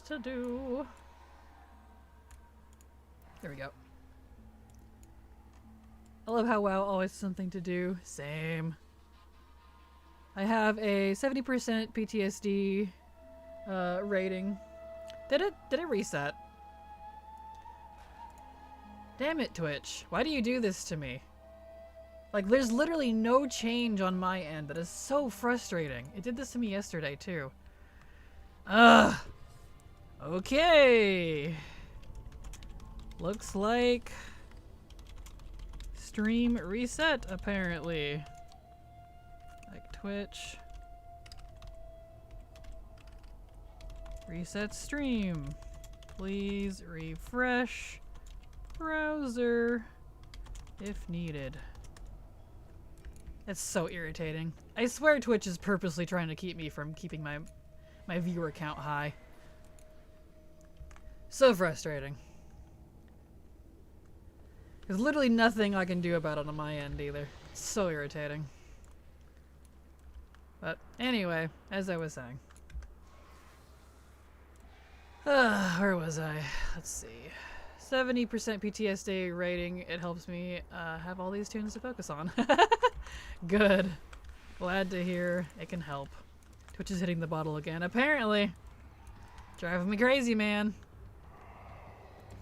to do. There we go. I love how WoW always has something to do. Same. I have a 70% PTSD rating. Did it reset? Damn it, Twitch. Why do you do this to me? Like, there's literally no change on my end. That is so frustrating. It did this to me yesterday, too. Ugh. Okay. Looks like stream reset, apparently. Like Twitch. Reset stream. Please refresh browser if needed. It's so irritating. I swear Twitch is purposely trying to keep me from keeping my viewer count high. So frustrating. There's literally nothing I can do about it on my end either. It's so irritating. But anyway, as I was saying. Where was I? Let's see. 70% PTSD rating. It helps me have all these tunes to focus on. Good. Glad to hear it can help. Twitch is hitting the bottle again. Apparently. Driving me crazy, man.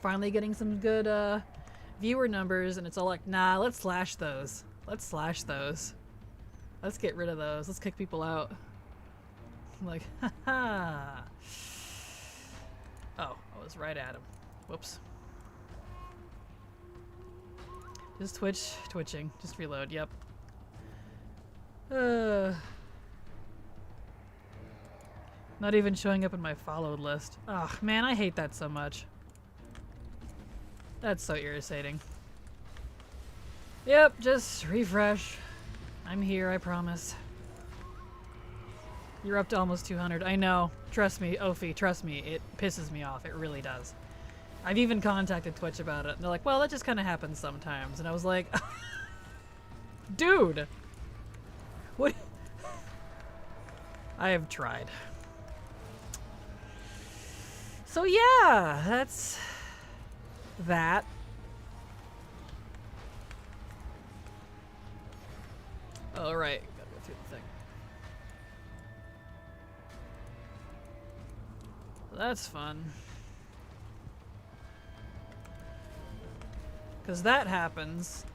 Finally getting some good viewer numbers, and it's all like, nah, let's slash those. Let's slash those. Let's get rid of those. Let's kick people out. I'm like, haha. Oh, I was right at him. Whoops. Just twitching. Just reload, yep. Not even showing up in my followed list. Oh, man, I hate that so much. That's so irritating. Yep, just refresh. I'm here, I promise. You're up to almost 200. I know. Trust me, Ophi, trust me. It pisses me off. It really does. I've even contacted Twitch about it. And they're like, well, that just kind of happens sometimes. And I was like, dude! What? I have tried. So yeah, that's that. Alright, gotta go through the thing. That's fun. Because that happens,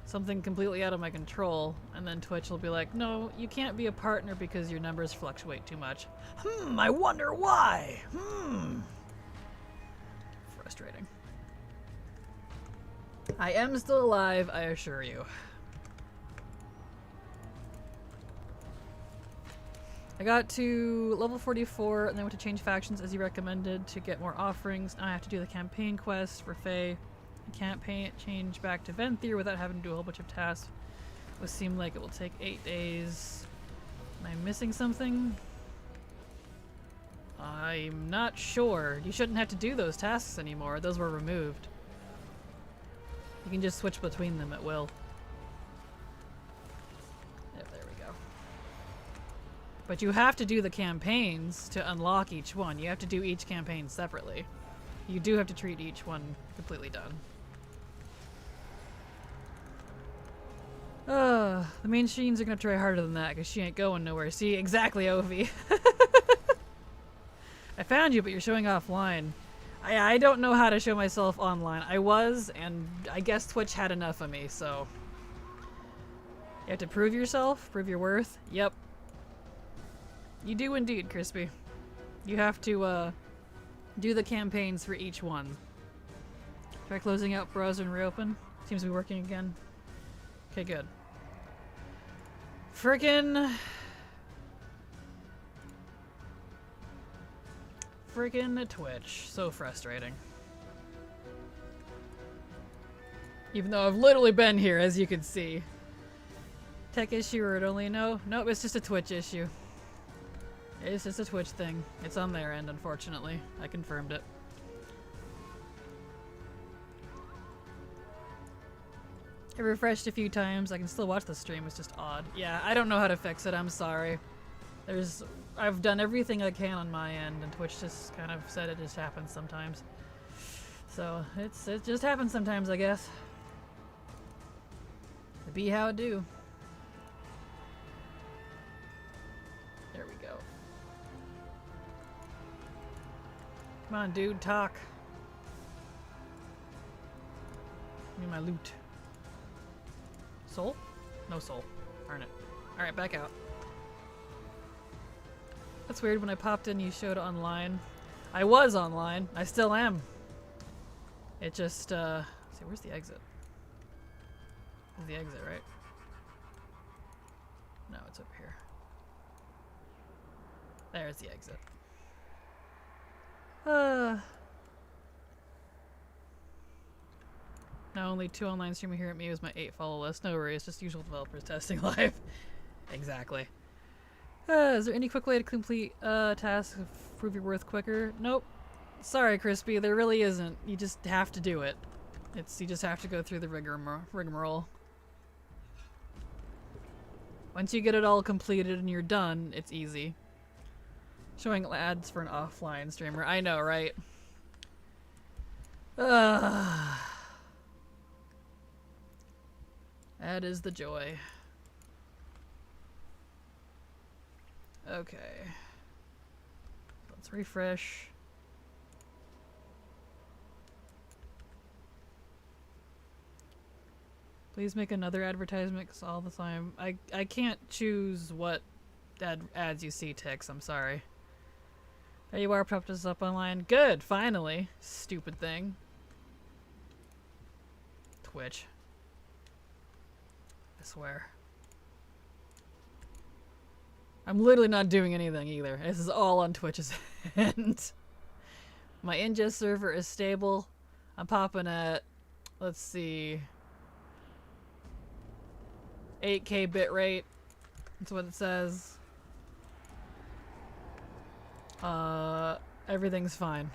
something completely out of my control, and then Twitch will be like, no, you can't be a partner because your numbers fluctuate too much. I wonder why. Frustrating. I am still alive, I assure you. I got to level 44 and then went to change factions as you recommended to get more offerings. Now I have to do the campaign quest for Faye. Campaign change back to Venthyr without having to do a whole bunch of tasks. Would seem like it will take 8 days. Am I missing something? I'm not sure. You shouldn't have to do those tasks anymore. Those were removed. You can just switch between them at will. Yep, there we go. But you have to do the campaigns to unlock each one. You have to do each campaign separately. You do have to treat each one completely done. The main machines are gonna try harder than that because she ain't going nowhere. See, exactly, Ovi. I found you, but you're showing offline. I don't know how to show myself online. I was, and I guess Twitch had enough of me, so. You have to prove yourself, prove your worth. Yep. You do indeed, Crispy. You have to, do the campaigns for each one. Try closing out browser and reopen. Seems to be working again. Okay, good. Frickin' Twitch. So frustrating. Even though I've literally been here, as you can see. Tech issue or it only no? Nope, it's just a Twitch issue. It's just a Twitch thing. It's on their end, unfortunately. I confirmed it. I refreshed a few times. I can still watch the stream. It's just odd. Yeah, I don't know how to fix it. I'm sorry. I've done everything I can on my end, and Twitch just kind of said it just happens sometimes. So it just happens sometimes, I guess. It be how it do. There we go. Come on, dude, talk. Give me my loot. Soul? No soul. Darn it. Alright, back out. That's weird, when I popped in you showed online. I was online. I still am. It just, let's see, where's the exit? This is the exit, right? No, it's over here. There's the exit. Now only 2 online streamer here at me was my 8 follow list. No worries, just usual developers testing live. Exactly. Is there any quick way to complete tasks, prove your worth quicker? Nope. Sorry, Crispy, there really isn't. You just have to do it. You just have to go through the rigmarole. Once you get it all completed and you're done, it's easy. Showing ads for an offline streamer. I know, right? That is the joy. Okay. Let's refresh. Please make another advertisement, because all the time I can't choose what ads you see, Tix. I'm sorry. There you are, popped us up online. Good, finally. Stupid thing. Twitch. I swear. I'm literally not doing anything either. This is all on Twitch's end. My ingest server is stable. I'm popping at, let's see, 8K bitrate. That's what it says. Everything's fine.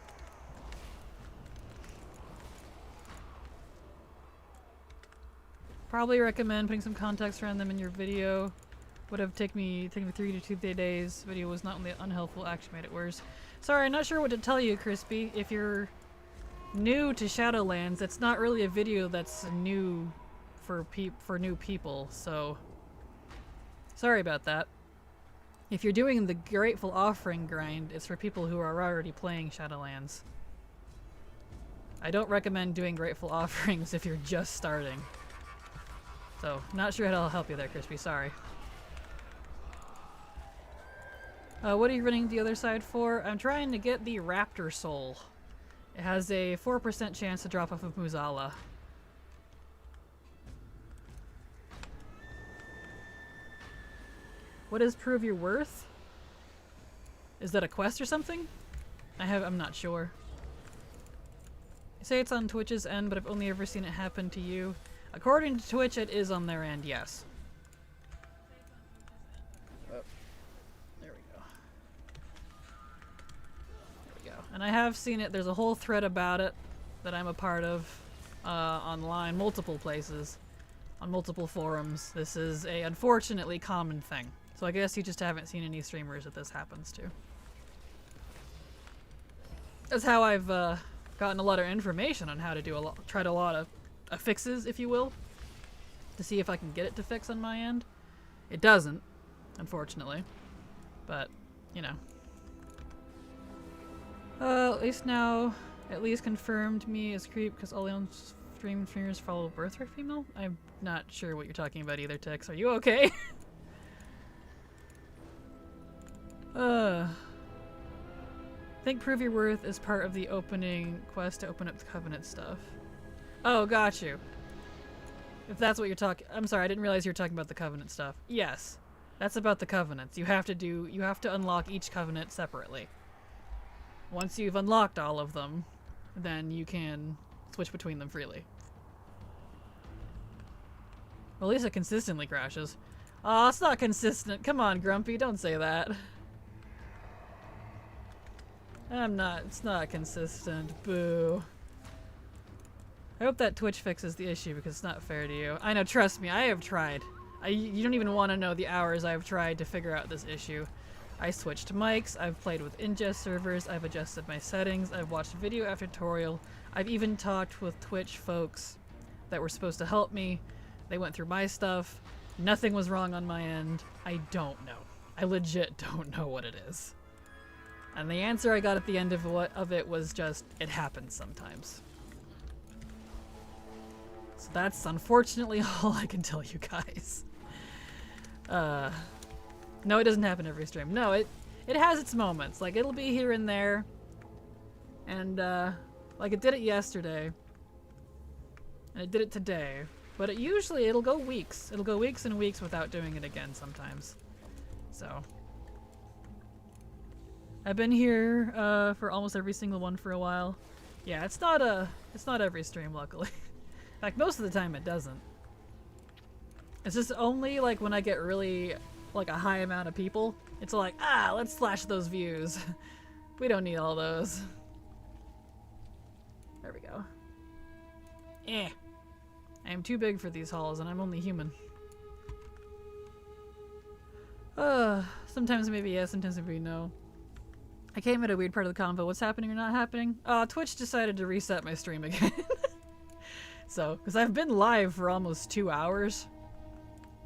Probably recommend putting some context around them in your video. Would have taken me 3 to 2 days. Video was not only unhelpful, actually made it worse. Sorry, I'm not sure what to tell you, Crispy. If you're new to Shadowlands, it's not really a video that's new for new people, so sorry about that. If you're doing the Grateful Offering grind, it's for people who are already playing Shadowlands. I don't recommend doing Grateful Offerings if you're just starting. So, not sure how to help you there, Crispy, sorry. What are you running the other side for? I'm trying to get the Raptor Soul. It has a 4% chance to drop off of Muzala. What is Prove Your Worth? Is that a quest or something? I'm not sure. You say it's on Twitch's end, but I've only ever seen it happen to you. According to Twitch, it is on their end, yes. Oh, there we go. There we go. And I have seen it. There's a whole thread about it that I'm a part of online, multiple places, on multiple forums. This is a unfortunately common thing. So I guess you just haven't seen any streamers that this happens to. That's how I've gotten a lot of information on how to do tried a lot of fixes, if you will, to see if I can get it to fix on my end. It doesn't, unfortunately, but you know. At least confirmed me as creep because all the streamers follow birthright female. I'm not sure what you're talking about either, Tex. Are you okay? I think Prove Your Worth is part of the opening quest to open up the Covenant stuff. Oh, got you. If that's what you're talking, I'm sorry, I didn't realize you were talking about the Covenant stuff. Yes, that's about the Covenants. You have to unlock each Covenant separately. Once you've unlocked all of them, then you can switch between them freely. Well, at least it consistently crashes. Aw, it's not consistent. Come on, Grumpy, don't say that. It's not consistent. Boo. I hope that Twitch fixes the issue because it's not fair to you. I know, trust me, I have tried. You don't even want to know the hours I've tried to figure out this issue. I switched mics, I've played with ingest servers, I've adjusted my settings, I've watched video after tutorial, I've even talked with Twitch folks that were supposed to help me. They went through my stuff. Nothing was wrong on my end. I don't know. I legit don't know what it is. And the answer I got at the end of it was just, it happens sometimes. So that's unfortunately all I can tell you guys. No, it doesn't happen every stream. No, it has its moments. Like, it'll be here and there. And, like, it did it yesterday. And it did it today. But it'll go weeks. It'll go weeks and weeks without doing it again sometimes. So. I've been here, for almost every single one for a while. Yeah, it's not every stream, luckily. In fact, most of the time it doesn't. It's just only, like, when I get really, like, a high amount of people, it's like, let's slash those views. We don't need all those. There we go. I am too big for these halls, and I'm only human. Sometimes maybe yes, sometimes maybe no. I came at a weird part of the convo. What's happening or not happening? Twitch decided to reset my stream again. So, because I've been live for almost 2 hours,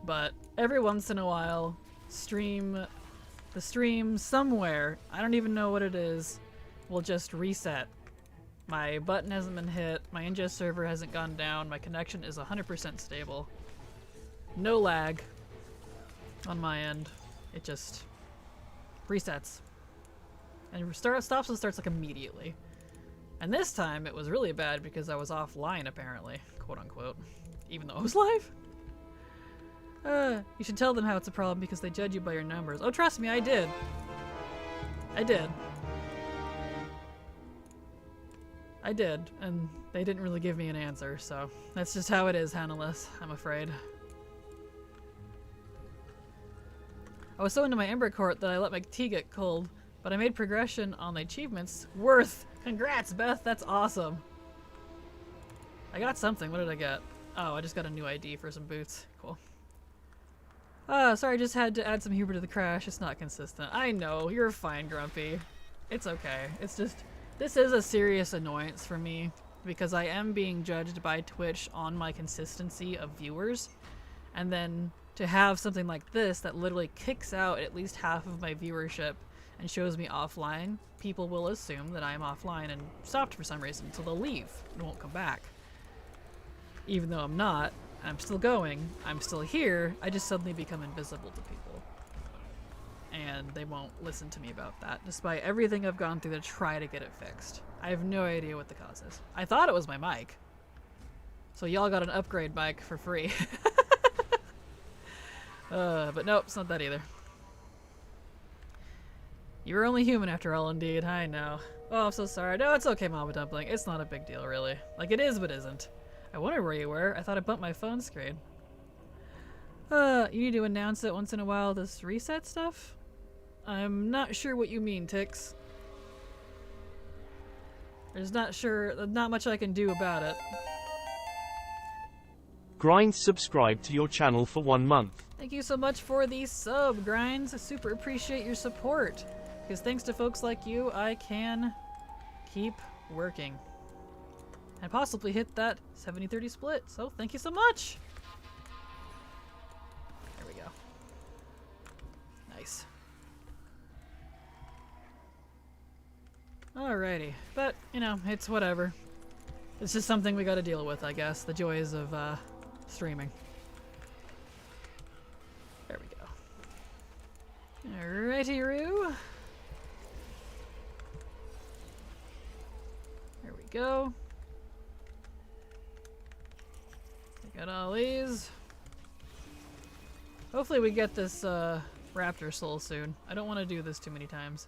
but every once in a while, the stream somewhere, I don't even know what it is, will just reset. My button hasn't been hit, my ingest server hasn't gone down, my connection is 100% stable. No lag on my end. It just resets. And stops and starts like immediately. And this time it was really bad because I was offline apparently, quote unquote, even though I was live. You should tell them how it's a problem because they judge you by your numbers. Oh, trust me, I did. I did, and they didn't really give me an answer, so that's just how it is, Hanneless, I'm afraid. I was so into my Ember Court that I let my tea get cold, but I made progression on the achievements. Worth! Congrats, Beth, that's awesome. I got something, what did I get? Oh, I just got a new ID for some boots. Cool. Sorry, I just had to add some humor to the crash. It's not consistent. I know, you're fine, Grumpy. It's okay. It's just, this is a serious annoyance for me because I am being judged by Twitch on my consistency of viewers. And then to have something like this that literally kicks out at least half of my viewership and shows me offline, people will assume that I'm offline and stopped for some reason, so they'll leave and won't come back. Even though I'm not, I'm still going, I'm still here, I just suddenly become invisible to people. And they won't listen to me about that, despite everything I've gone through to try to get it fixed. I have no idea what the cause is. I thought it was my mic. So y'all got an upgrade mic for free. But nope, it's not that either. You're only human after all, indeed. I know. Oh, I'm so sorry. No, it's okay, Mama Dumpling. It's not a big deal, really. Like, it is, but isn't. I wonder where you were. I thought I bumped my phone screen. You need to announce it once in a while, this reset stuff? I'm not sure what you mean, Tix. There's not much I can do about it. Grind subscribe to your channel for 1 month. Thank you so much for the sub, Grinds. I super appreciate your support. Because thanks to folks like you, I can keep working. And possibly hit that 70-30 split. So thank you so much. There we go. Nice. Alrighty. But, you know, it's whatever. It's just something we gotta deal with, I guess. The joys of streaming. There we go. Alrighty-roo. There we go. We got all these. Hopefully we get this raptor soul soon. I don't want to do this too many times.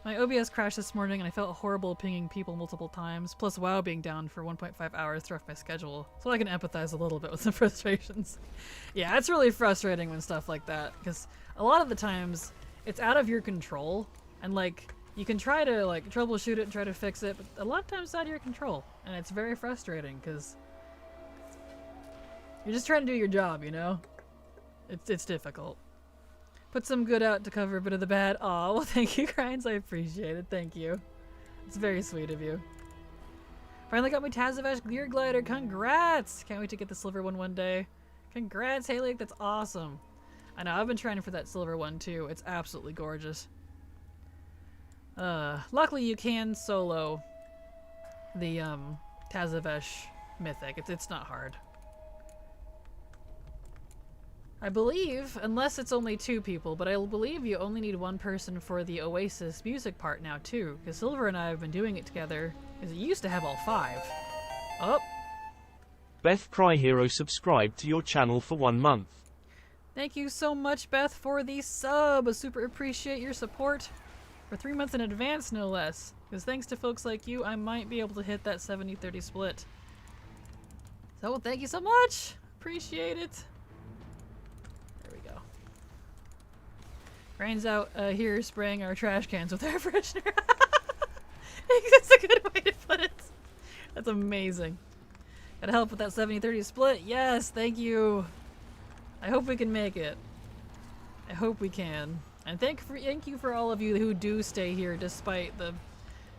My OBS crashed this morning and I felt horrible pinging people multiple times, plus WoW being down for 1.5 hours threw off my schedule, so I can empathize a little bit with the frustrations. Yeah, it's really frustrating when stuff like that, because a lot of the times it's out of your control, and like, you can try to like troubleshoot it and try to fix it, but a lot of times it's out of your control, and it's very frustrating, because you're just trying to do your job, you know? It's difficult. Put some good out to cover a bit of the bad. Aw, well thank you, Grinds. I appreciate it. Thank you. It's very sweet of you. Finally got my Tazavesh Gear Glider. Congrats! Can't wait to get the silver one day. Congrats, Haley. That's awesome. I know, I've been trying for that silver one too. It's absolutely gorgeous. Luckily you can solo the Tazavesh Mythic. It's not hard. I believe, unless it's only 2 people, but I believe you only need 1 person for the Oasis music part now too, because Silver and I have been doing it together, because it used to have all 5. Oh! Beth Cry Hero subscribed to your channel for 1 month. Thank you so much, Beth, for the sub! I super appreciate your support. For 3 months in advance, no less. Because thanks to folks like you, I might be able to hit that 70-30 split. So, thank you so much! Appreciate it! Rain's out here spraying our trash cans with air freshener. That's a good way to put it. That's amazing. Gotta help with that 70-30 split. Yes, thank you. I hope we can make it. I hope we can. And thank you for all of you who do stay here despite the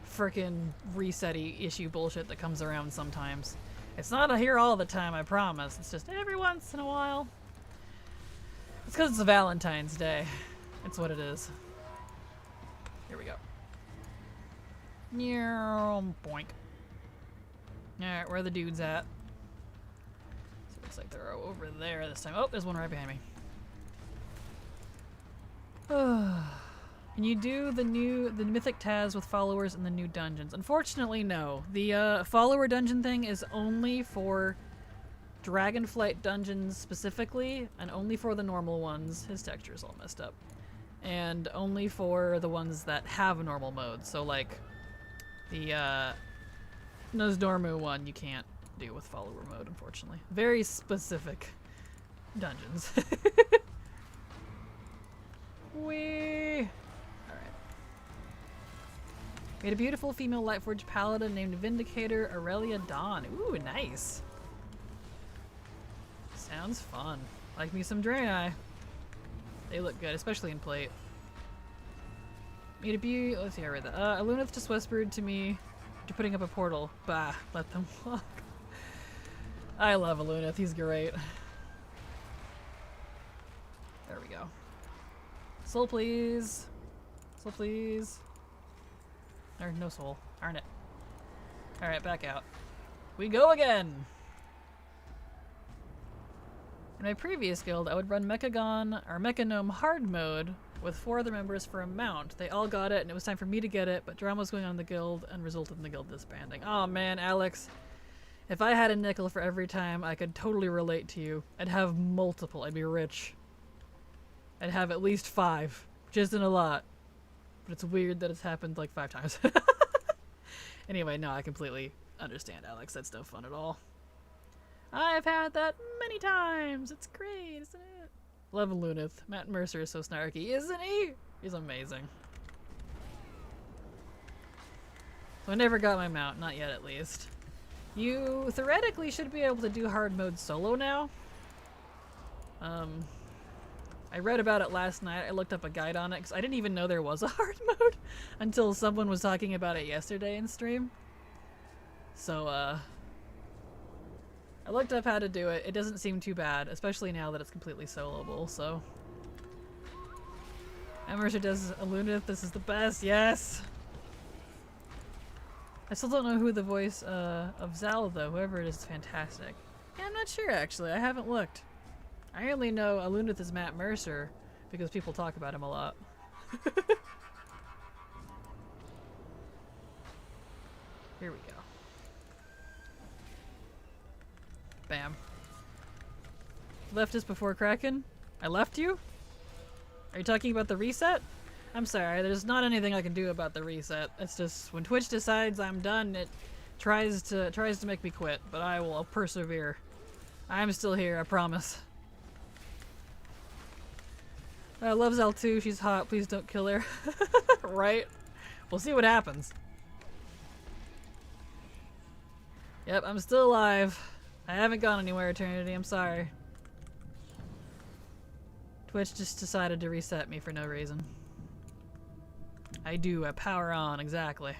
frickin' reset-y issue bullshit that comes around sometimes. It's not here all the time, I promise. It's just every once in a while. It's because it's a Valentine's Day. It's what it is. Here we go. Boink. Alright, where are the dudes at? So it looks like they're over there this time. Oh, there's one right behind me. Can you do the Mythic Taz with followers in the new dungeons? Unfortunately, no. The follower dungeon thing is only for Dragonflight dungeons specifically, and only for the normal ones. His texture's all messed up. And only for the ones that have a normal mode. So like the Nosdormu one you can't do with follower mode, unfortunately. Very specific dungeons. Whee! Alright. Made a beautiful female Lightforged paladin named Vindicator Aurelia Dawn. Ooh, nice. Sounds fun. Like me some Draenei. They look good, especially in plate. Made a beauty. Let's see, I read that. Alunith just whispered to me, "You're putting up a portal." Bah, let them walk. I love Alunith, he's great. There we go. Soul, please. Soul, please. Or no soul. Darn it. Alright, back out. We go again! In my previous guild, I would run Mechagon or Mechanome hard mode with 4 other members for a mount. They all got it, and it was time for me to get it, but drama was going on in the guild and resulted in the guild disbanding. Oh man, Alex. If I had a nickel for every time, I could totally relate to you. I'd have multiple. I'd be rich. I'd have at least 5, which isn't a lot. But it's weird that it's happened like 5 times. Anyway, no, I completely understand, Alex. That's no fun at all. I've had that many times. It's great, isn't it? Love Lunith. Matt Mercer is so snarky, isn't he? He's amazing. So I never got my mount, not yet at least. You theoretically should be able to do hard mode solo now. I read about it last night. I looked up a guide on it because I didn't even know there was a hard mode until someone was talking about it yesterday in stream. So, I looked up how to do it. It doesn't seem too bad, especially now that it's completely soloable, so. Mercer does Alunith. This is the best, yes! I still don't know who the voice of Zal, though. Whoever it is fantastic. Yeah, I'm not sure, actually. I haven't looked. I only know Alunith is Matt Mercer because people talk about him a lot. Here we go. Bam. Left us before Kraken? I left you? Are you talking about the reset? I'm sorry, there's not anything I can do about the reset. It's just when Twitch decides I'm done, it tries to make me quit, but I'll persevere. I'm still here, I promise. I love Zal too. She's hot. Please don't kill her. Right? We'll see what happens. Yep, I'm still alive. I haven't gone anywhere, Eternity. I'm sorry. Twitch just decided to reset me for no reason. I do, I power on, exactly.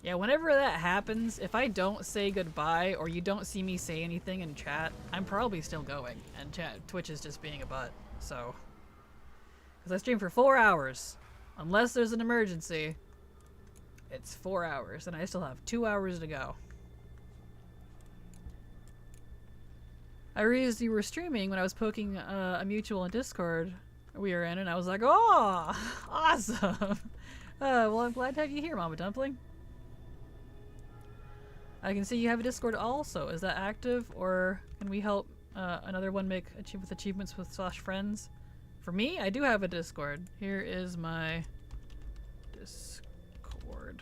Yeah, whenever that happens, if I don't say goodbye or you don't see me say anything in chat, I'm probably still going, and Twitch is just being a butt, so. Because I stream for 4 hours. Unless there's an emergency, it's 4 hours, and I still have 2 hours to go. I realized you were streaming when I was poking a mutual in Discord we were in, and I was like, oh, awesome. Well, I'm glad to have you here, Mama Dumpling. I can see you have a Discord also. Is that active, or can we help another one make with achievements with /friends? For me, I do have a Discord. Here is my Discord.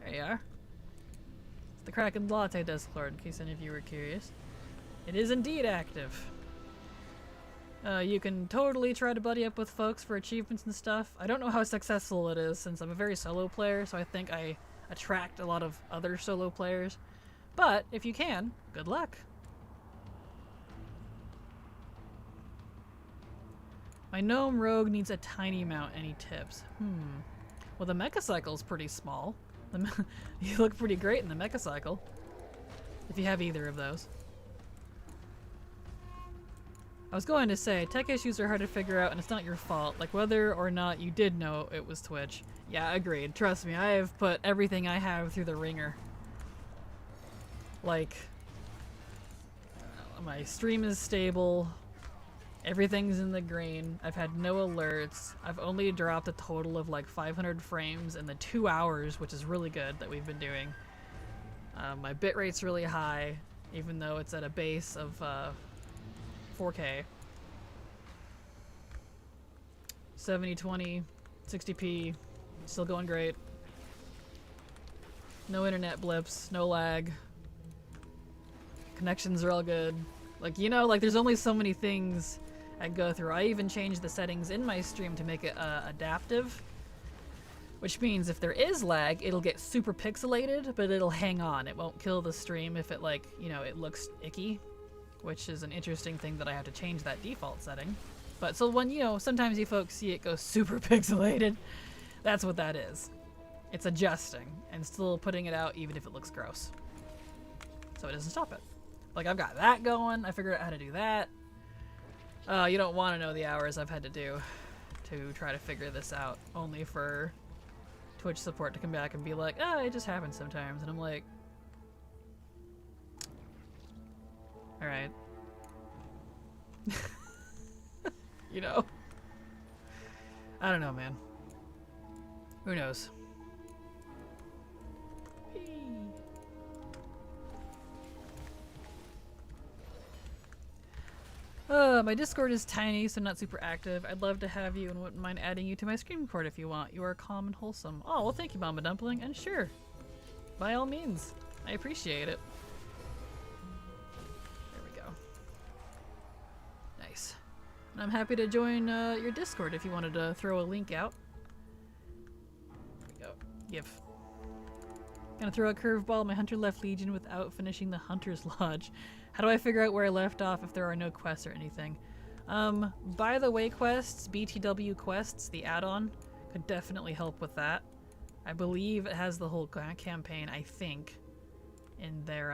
There you are. It's the Kraken Latte Discord, in case any of you were curious. It is indeed active. You can totally try to buddy up with folks for achievements and stuff. I don't know how successful it is since I'm a very solo player, so I think I attract a lot of other solo players. But if you can, good luck. My gnome rogue needs a tiny mount. Any tips? Well, the mecha cycle's pretty small. You look pretty great in the mecha cycle. If you have either of those. I was going to say, tech issues are hard to figure out and it's not your fault. Like whether or not you did know it was Twitch. Yeah, agreed. Trust me, I have put everything I have through the ringer. Like, my stream is stable. Everything's in the green. I've had no alerts. I've only dropped a total of like 500 frames in the 2 hours, which is really good that we've been doing. My bitrate's really high, even though it's at a base of 4K. 7020, 60p, still going great. No internet blips, no lag. Connections are all good. Like, you know, like there's only so many things I go through. I even changed the settings in my stream to make it adaptive, which means if there is lag, it'll get super pixelated, but it'll hang on. It won't kill the stream if it, like, you know, it looks icky, which is an interesting thing that I have to change that default setting. But so when, you know, sometimes you folks see it go super pixelated, that's what that is. It's adjusting and still putting it out even if it looks gross. So it doesn't stop it. Like, I've got that going. I figured out how to do that. You don't want to know the hours I've had to do to try to figure this out, only for Twitch support to come back and be like, oh, it just happens sometimes. And I'm like, alright. You know? I don't know, man. Who knows? My Discord is tiny, so not super active. I'd love to have you and wouldn't mind adding you to my screen record if you want. You are calm and wholesome. Oh, well, thank you, Mama Dumpling. And sure, by all means. I appreciate it. There we go. Nice. And I'm happy to join your Discord if you wanted to throw a link out. There we go. Give. Gonna throw a curveball. My hunter left Legion without finishing the Hunter's Lodge. How do I figure out where I left off if there are no quests or anything? By the way quests, BTW quests, the add-on, could definitely help with that. I believe it has the whole campaign, I think, in their,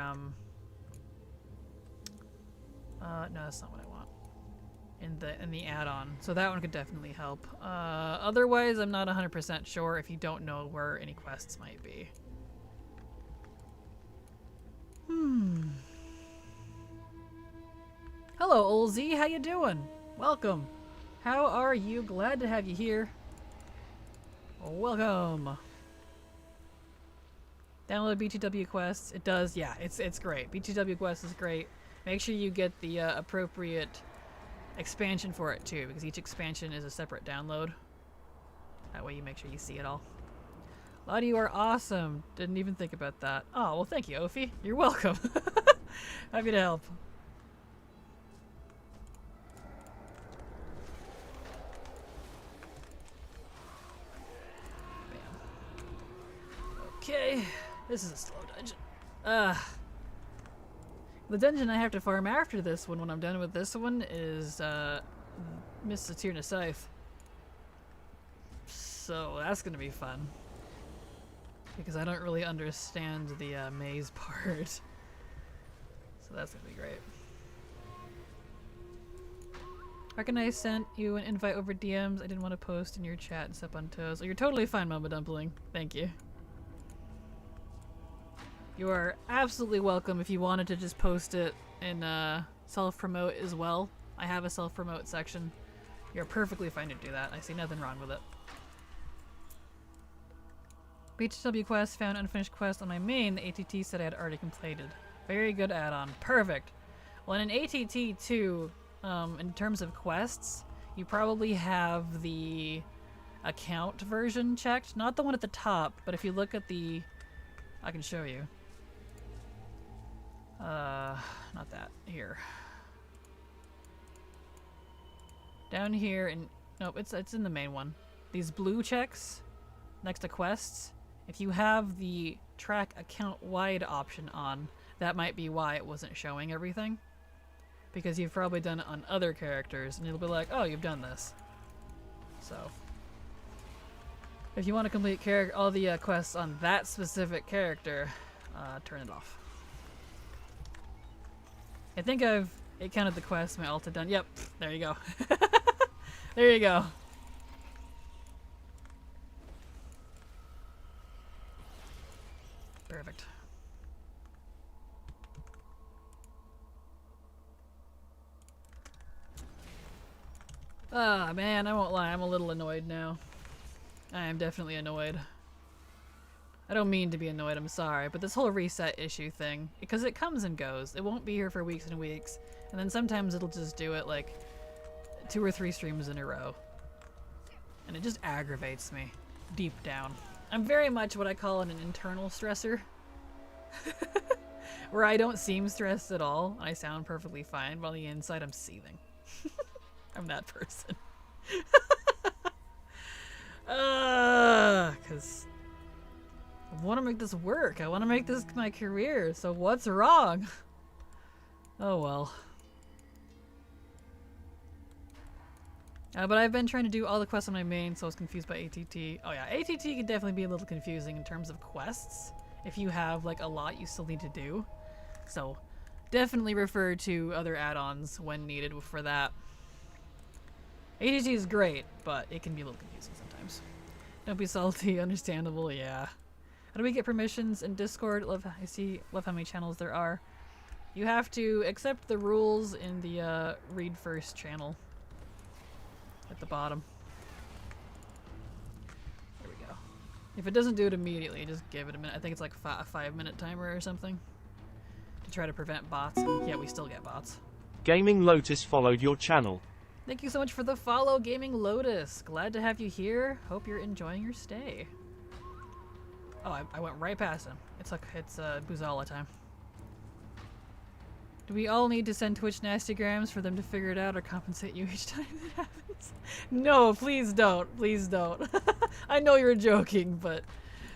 no, that's not what I want. In the add-on. So that one could definitely help. Otherwise, I'm not 100% sure if you don't know where any quests might be. Hello, Old Z. How you doing? Welcome. How are you? Glad to have you here. Welcome. Download BTW quests. It does, yeah. It's great. BTW quests is great. Make sure you get the appropriate expansion for it too, because each expansion is a separate download. That way you make sure you see it all. Latte, you are awesome. Didn't even think about that. Oh, well, thank you, Ophi. You're welcome. Happy to help. Okay, this is a slow dungeon. The dungeon I have to farm after this one, when I'm done with this one, is Miss Saturna Scythe. So that's gonna be fun. Because I don't really understand the maze part. So that's gonna be great. Reckon I sent you an invite over DMs. I didn't want to post in your chat and step on toes. Oh, you're totally fine, Mama Dumpling. Thank you. You are absolutely welcome if you wanted to just post it in self-promote as well. I have a self-promote section. You're perfectly fine to do that. I see nothing wrong with it. BHW quest found unfinished quest on my main. The ATT said I had already completed. Very good add-on. Perfect. Well, in an ATT too, in terms of quests, you probably have the account version checked. Not the one at the top, but if you look at the... I can show you. Not that. Here. Down here, and nope, it's in the main one. These blue checks next to quests, if you have the track account wide option on, that might be why it wasn't showing everything. Because you've probably done it on other characters, and it'll be like, oh, you've done this. So, if you want to complete all the quests on that specific character, turn it off. I think it counted the quests my alt had done. Yep, there you go. There you go. Perfect. Ah, man, I won't lie, I'm a little annoyed now. I am definitely annoyed. I don't mean to be annoyed, I'm sorry, but this whole reset issue thing, because it comes and goes. It won't be here for weeks and weeks, and then sometimes it'll just do it like 2 or 3 streams in a row. And it just aggravates me, deep down. I'm very much what I call an internal stressor. Where I don't seem stressed at all, I sound perfectly fine, while on the inside I'm seething. I'm that person. Because I want to make this work. I want to make this my career, so what's wrong? Oh well. But I've been trying to do all the quests on my main, so I was confused by ATT. Oh yeah, ATT can definitely be a little confusing in terms of quests. If you have like a lot you still need to do. So definitely refer to other add-ons when needed for that. ATT is great, but it can be a little confusing sometimes. Don't be salty, understandable, yeah. How do we get permissions in Discord? Love how many channels there are. You have to accept the rules in the read first channel at the bottom. There we go. If it doesn't do it immediately, just give it a minute. I think it's like a 5-minute timer or something to try to prevent bots. And yeah, we still get bots. Gaming Lotus followed your channel. Thank you so much for the follow, Gaming Lotus. Glad to have you here. Hope you're enjoying your stay. Oh, I went right past him. It's Buzala time. Do we all need to send Twitch nastygrams for them to figure it out or compensate you each time it happens? No, please don't. Please don't. I know you're joking, but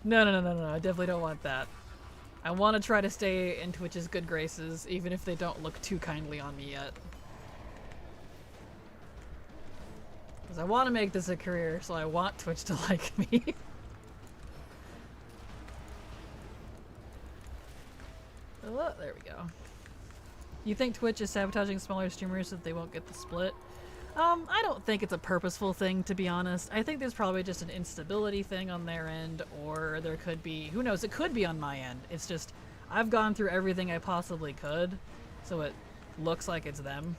no. I definitely don't want that. I want to try to stay in Twitch's good graces, even if they don't look too kindly on me yet. Because I want to make this a career, so I want Twitch to like me. Oh, there we go. You think Twitch is sabotaging smaller streamers so that they won't get the split? I don't think it's a purposeful thing, to be honest. I think there's probably just an instability thing on their end, or there could be, who knows, it could be on my end. It's just, I've gone through everything I possibly could, so it looks like it's them.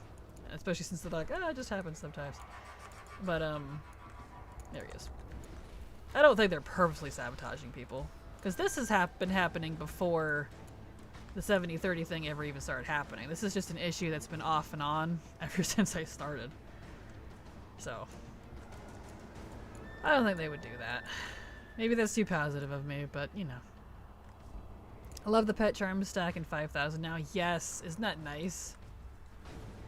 Especially since they're like, oh, it just happens sometimes. But, there he is. I don't think they're purposely sabotaging people. Because this has been happening before the 70-30 thing ever even started happening. This is just an issue that's been off and on ever since I started. So, I don't think they would do that. Maybe that's too positive of me, but, you know. I love the pet charm stack in 5,000 now. Yes, isn't that nice?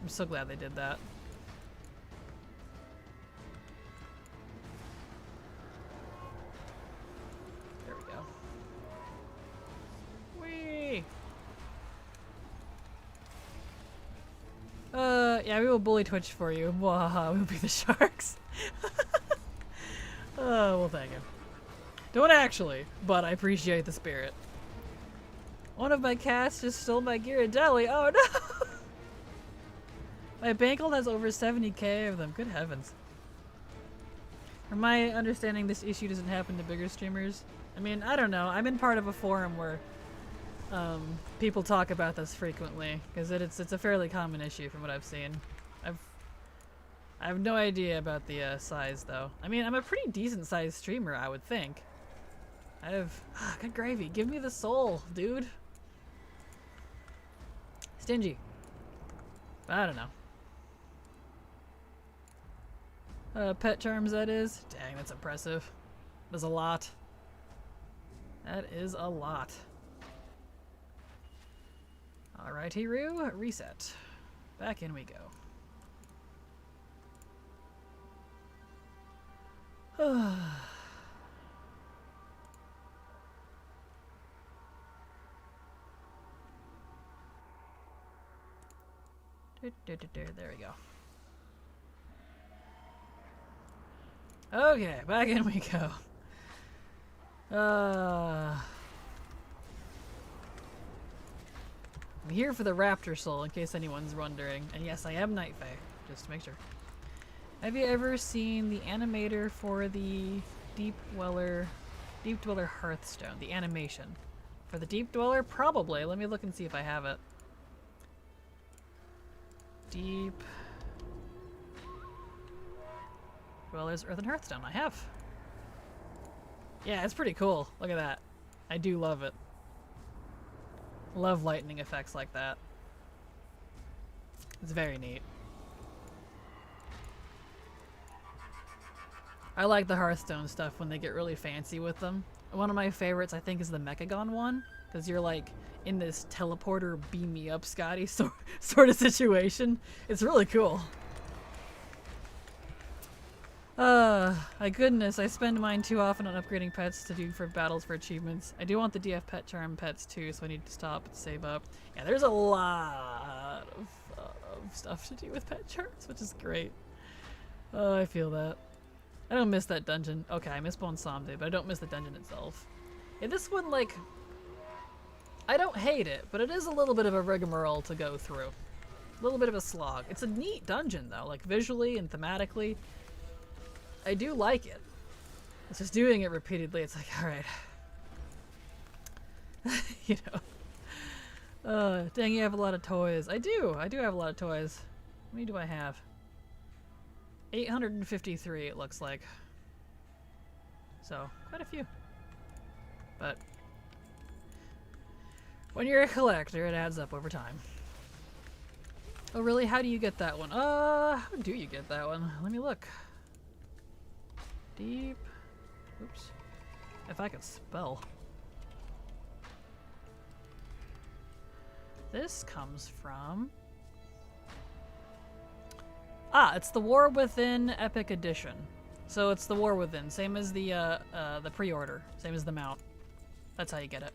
I'm so glad they did that. There we go. Whee! Yeah, we will bully Twitch for you. Wahaha, we'll be the sharks. Oh, well, thank you. Don't actually, but I appreciate the spirit. One of my cats just stole my gear at Deli. Oh no! My bankroll has over 70k of them. Good heavens. From my understanding, this issue doesn't happen to bigger streamers. I mean, I don't know. I'm in part of a forum where people talk about this frequently because it's a fairly common issue from what I've seen. I have no idea about the size though. I mean, I'm a pretty decent sized streamer, I would think. I have good gravy. Give me the soul, dude. Stingy. I don't know. Pet charms, that is. Dang, that's impressive. That's a lot. That is a lot. Alright, Hiru, reset. Back in we go. There we go. Okay, back in we go. I'm here for the Raptor Soul, in case anyone's wondering. And yes, I am Night Fae, just to make sure. Have you ever seen the animator for the Deep Dweller Hearthstone? The animation. For the Deep Dweller? Probably. Let me look and see if I have it. Deep Dwellers Earth and Hearthstone. I have. Yeah, it's pretty cool. Look at that. I do love it. Love lightning effects like that. It's very neat. I like the Hearthstone stuff when they get really fancy with them. One of my favorites, I think, is the Mechagon one, because you're like in this teleporter beam me up Scotty sort of situation. It's really cool. My goodness, I spend mine too often on upgrading pets to do for battles for achievements. I do want the DF pet charm pets too, so I need to stop and save up. Yeah, there's a lot of stuff to do with pet charms, which is great. Oh, I feel that. I don't miss that dungeon. Okay, I miss Bonsamde, but I don't miss the dungeon itself. Yeah, this one, like, I don't hate it, but it is a little bit of a rigmarole to go through. A little bit of a slog. It's a neat dungeon, though, like, visually and thematically. I do like it. It's just doing it repeatedly, it's like, alright. You know. Dang, you have a lot of toys. I do have a lot of toys. How many do I have? 853, it looks like. So, quite a few. But when you're a collector, it adds up over time. Oh, really? How do you get that one? How do you get that one? Let me look. Deep. Oops. If I could spell. This comes from... it's the War Within Epic Edition. So it's the War Within, same as the pre-order, same as the mount. That's how you get it.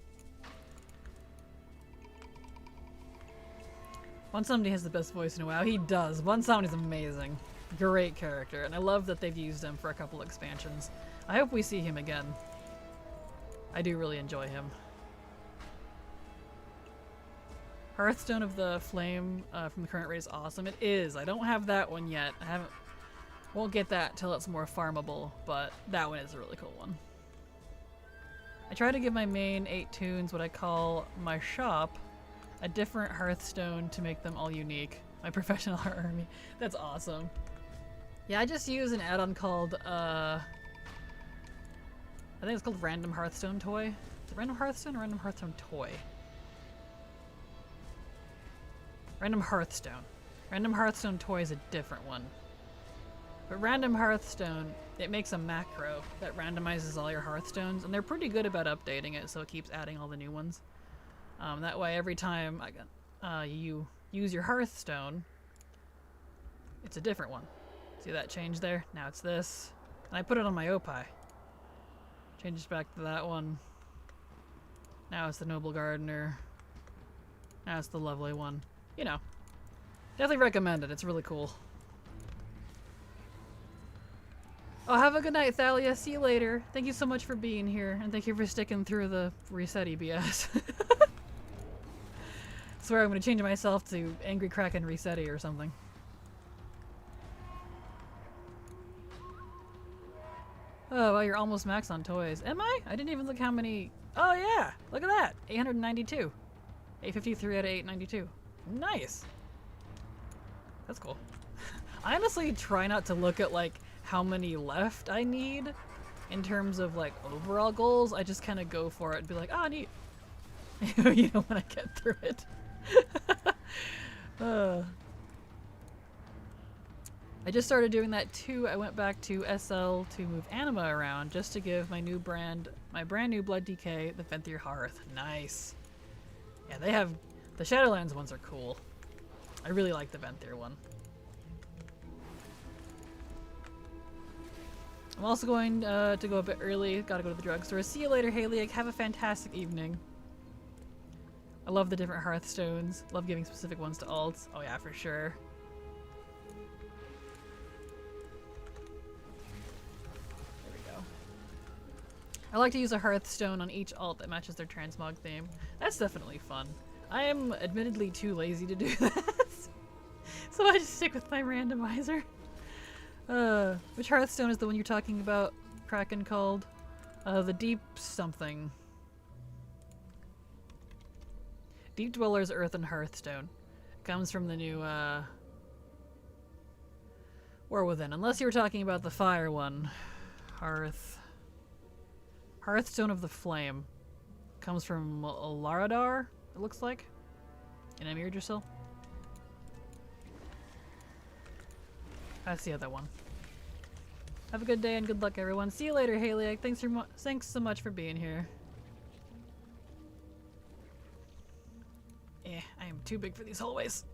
Bonsamde has the best voice in a WoW. He does. Bonsamde is amazing. Great character, and I love that they've used him for a couple expansions. I hope we see him again. I do really enjoy him. Hearthstone of the Flame from the current raid is awesome. It is. I don't have that one yet. Won't get that till it's more farmable, but that one is a really cool one. I try to give my main 8 tunes what I call my shop a different Hearthstone to make them all unique. My professional army. That's awesome. Yeah, I just use an add-on called, I think it's called Random Hearthstone Toy. Is it Random Hearthstone or Random Hearthstone Toy? Random Hearthstone. Random Hearthstone Toy is a different one. But Random Hearthstone, it makes a macro that randomizes all your Hearthstones, and they're pretty good about updating it, so it keeps adding all the new ones. That way, every time you use your Hearthstone, it's a different one. See that change there? Now it's this. And I put it on my Opie. Changes back to that one. Now it's the Noble Gardener. Now it's the lovely one. You know. Definitely recommend it. It's really cool. Oh, have a good night, Thalia. See you later. Thank you so much for being here, and thank you for sticking through the resetty BS. Swear I'm gonna change myself to Angry Kraken Resetty or something. Oh, well, you're almost max on toys. Am I? I didn't even look how many... Oh, yeah! Look at that! 892. 853 out of 892. Nice! That's cool. I honestly try not to look at, like, how many left I need in terms of, like, overall goals. I just kind of go for it and be like, ah, neat. You know, when I get through it. I just started doing that too. I went back to SL to move Anima around just to give my brand new Blood DK, the Venthyr Hearth. Nice. Yeah, they have, the Shadowlands ones are cool. I really like the Venthyr one. I'm also going to go a bit early. Gotta go to the drugstore. See you later, Haley. Have a fantastic evening. I love the different Hearthstones. Love giving specific ones to alts. Oh yeah, for sure. I like to use a Hearthstone on each alt that matches their transmog theme. That's definitely fun. I am admittedly too lazy to do that. So I just stick with my randomizer. Which Hearthstone is the one you're talking about, Kraken, called? The Deep something. Deep Dweller's Earth and Hearthstone. Comes from the new, War Within. Unless you were talking about the fire one. Hearthstone of the Flame. Comes from Laradar, it looks like. In Emir Drasil. That's the other one. Have a good day and good luck, everyone. See you later, Haley. Thanks so much for being here. I am too big for these hallways.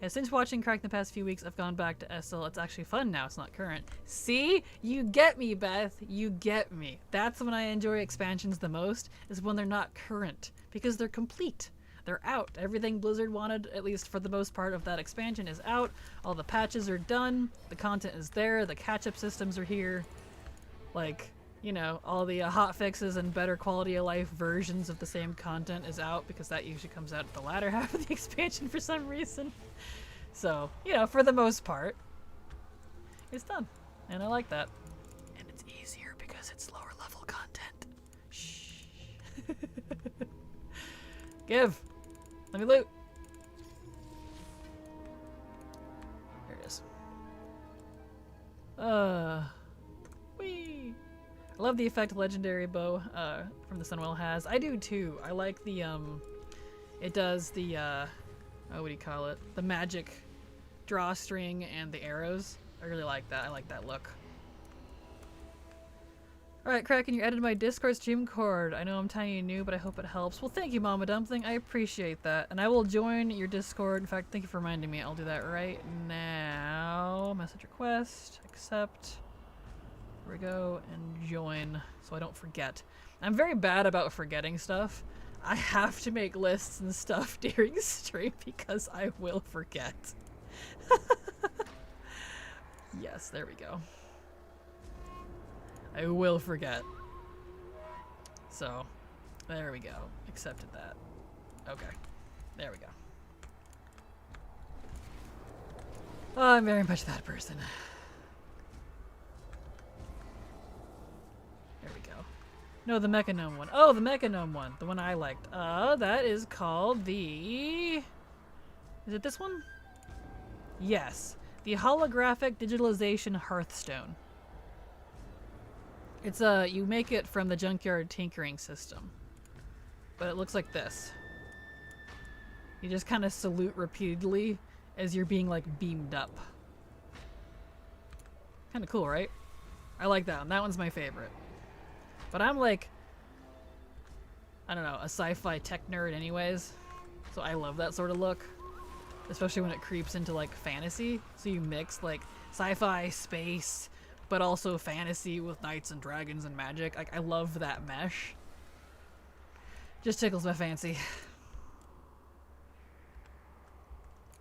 Yeah, since watching Crack the past few weeks, I've gone back to SL. It's actually fun now. It's not current. See? You get me, Beth. You get me. That's when I enjoy expansions the most, is when they're not current. Because they're complete. They're out. Everything Blizzard wanted, at least for the most part of that expansion, is out. All the patches are done. The content is there. The catch-up systems are here. Like, you know, all the hot fixes and better quality of life versions of the same content is out, because that usually comes out at the latter half of the expansion for some reason. So, you know, for the most part, it's done. And I like that. And it's easier because it's lower level content. Shh. Give. Let me loot. There it is. Whee! I love the effect Legendary Bow from the Sunwell has. I do too. I like the, it does the, what do you call it? The magic drawstring and the arrows. I really like that. I like that look. Alright, Kraken, you added my Discord stream cord. I know I'm tiny and new, but I hope it helps. Well, thank you, Mama Dumpling. I appreciate that. And I will join your Discord. In fact, thank you for reminding me. I'll do that right now. Message request. Accept. There we go. And join, so I don't forget. I'm very bad about forgetting stuff. I have to make lists and stuff during stream because I will forget. Yes, there we go. I will forget. So, there we go. Accepted that. Okay. There we go. Oh, I'm very much that person. There we go. No, the Mechanome one. Oh, the Mechanome one. The one I liked. That is called the... Is it this one? Yes. The Holographic Digitalization Hearthstone. It's you make it from the Junkyard Tinkering system. But it looks like this. You just kind of salute repeatedly as you're being like beamed up. Kind of cool, right? I like that one. That one's my favorite. But I'm like, I don't know, a sci-fi tech nerd anyways. So I love that sort of look. Especially when it creeps into like fantasy. So you mix like sci-fi, space, but also fantasy with knights and dragons and magic. Like, I love that mesh. Just tickles my fancy.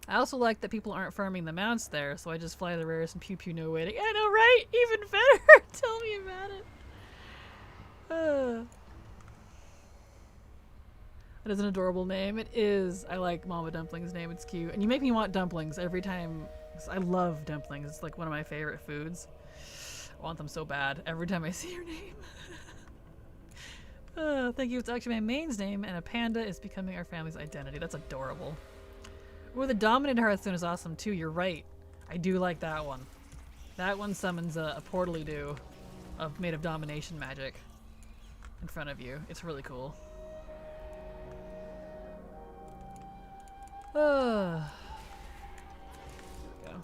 I also like that people aren't farming the mounts there, so I just fly the rarest and pew pew no waiting. I know, right? Even better! Tell me about it. That is an adorable name. It is. I like Mama Dumpling's name. It's cute. And you make me want dumplings every time. I love dumplings. It's like one of my favorite foods. I want them so bad every time I see your name. Thank you. It's actually my main's name, and a panda is becoming our family's identity. That's adorable. Ooh, the Dominated Hearthstone is awesome too. You're right. I do like that one. That one summons a portally-do made of domination magic in front of you. It's really cool. Here we go.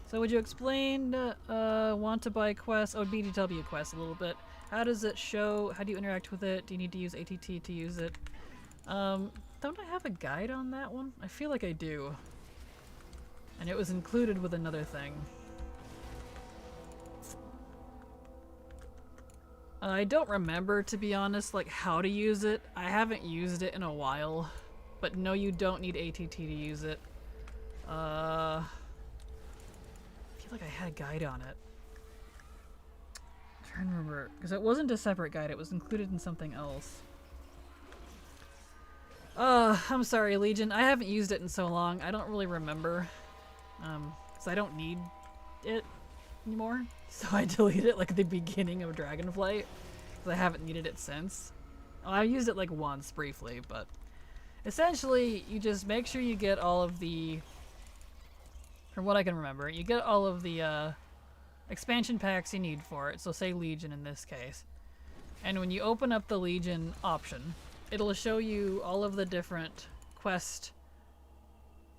So would you explain want to buy quests, BTW quests a little bit? How does it show? How do you interact with it? Do you need to use ATT to use it? Don't I have a guide on that one? I feel like I do. And it was included with another thing. I don't remember, to be honest, like how to use it. I haven't used it in a while. But no, you don't need ATT to use it. I feel like I had a guide on it. I'm trying to remember, because it wasn't a separate guide, it was included in something else. I'm sorry, Legion. I haven't used it in so long. I don't really remember. Because I don't need it anymore. So I deleted it like at the beginning of Dragonflight. Because I haven't needed it since. Oh, I used it like once briefly, but essentially you just make sure you get all of the, from what I can remember, you get all of the expansion packs you need for it. So say Legion in this case. And when you open up the Legion option, it'll show you all of the different quest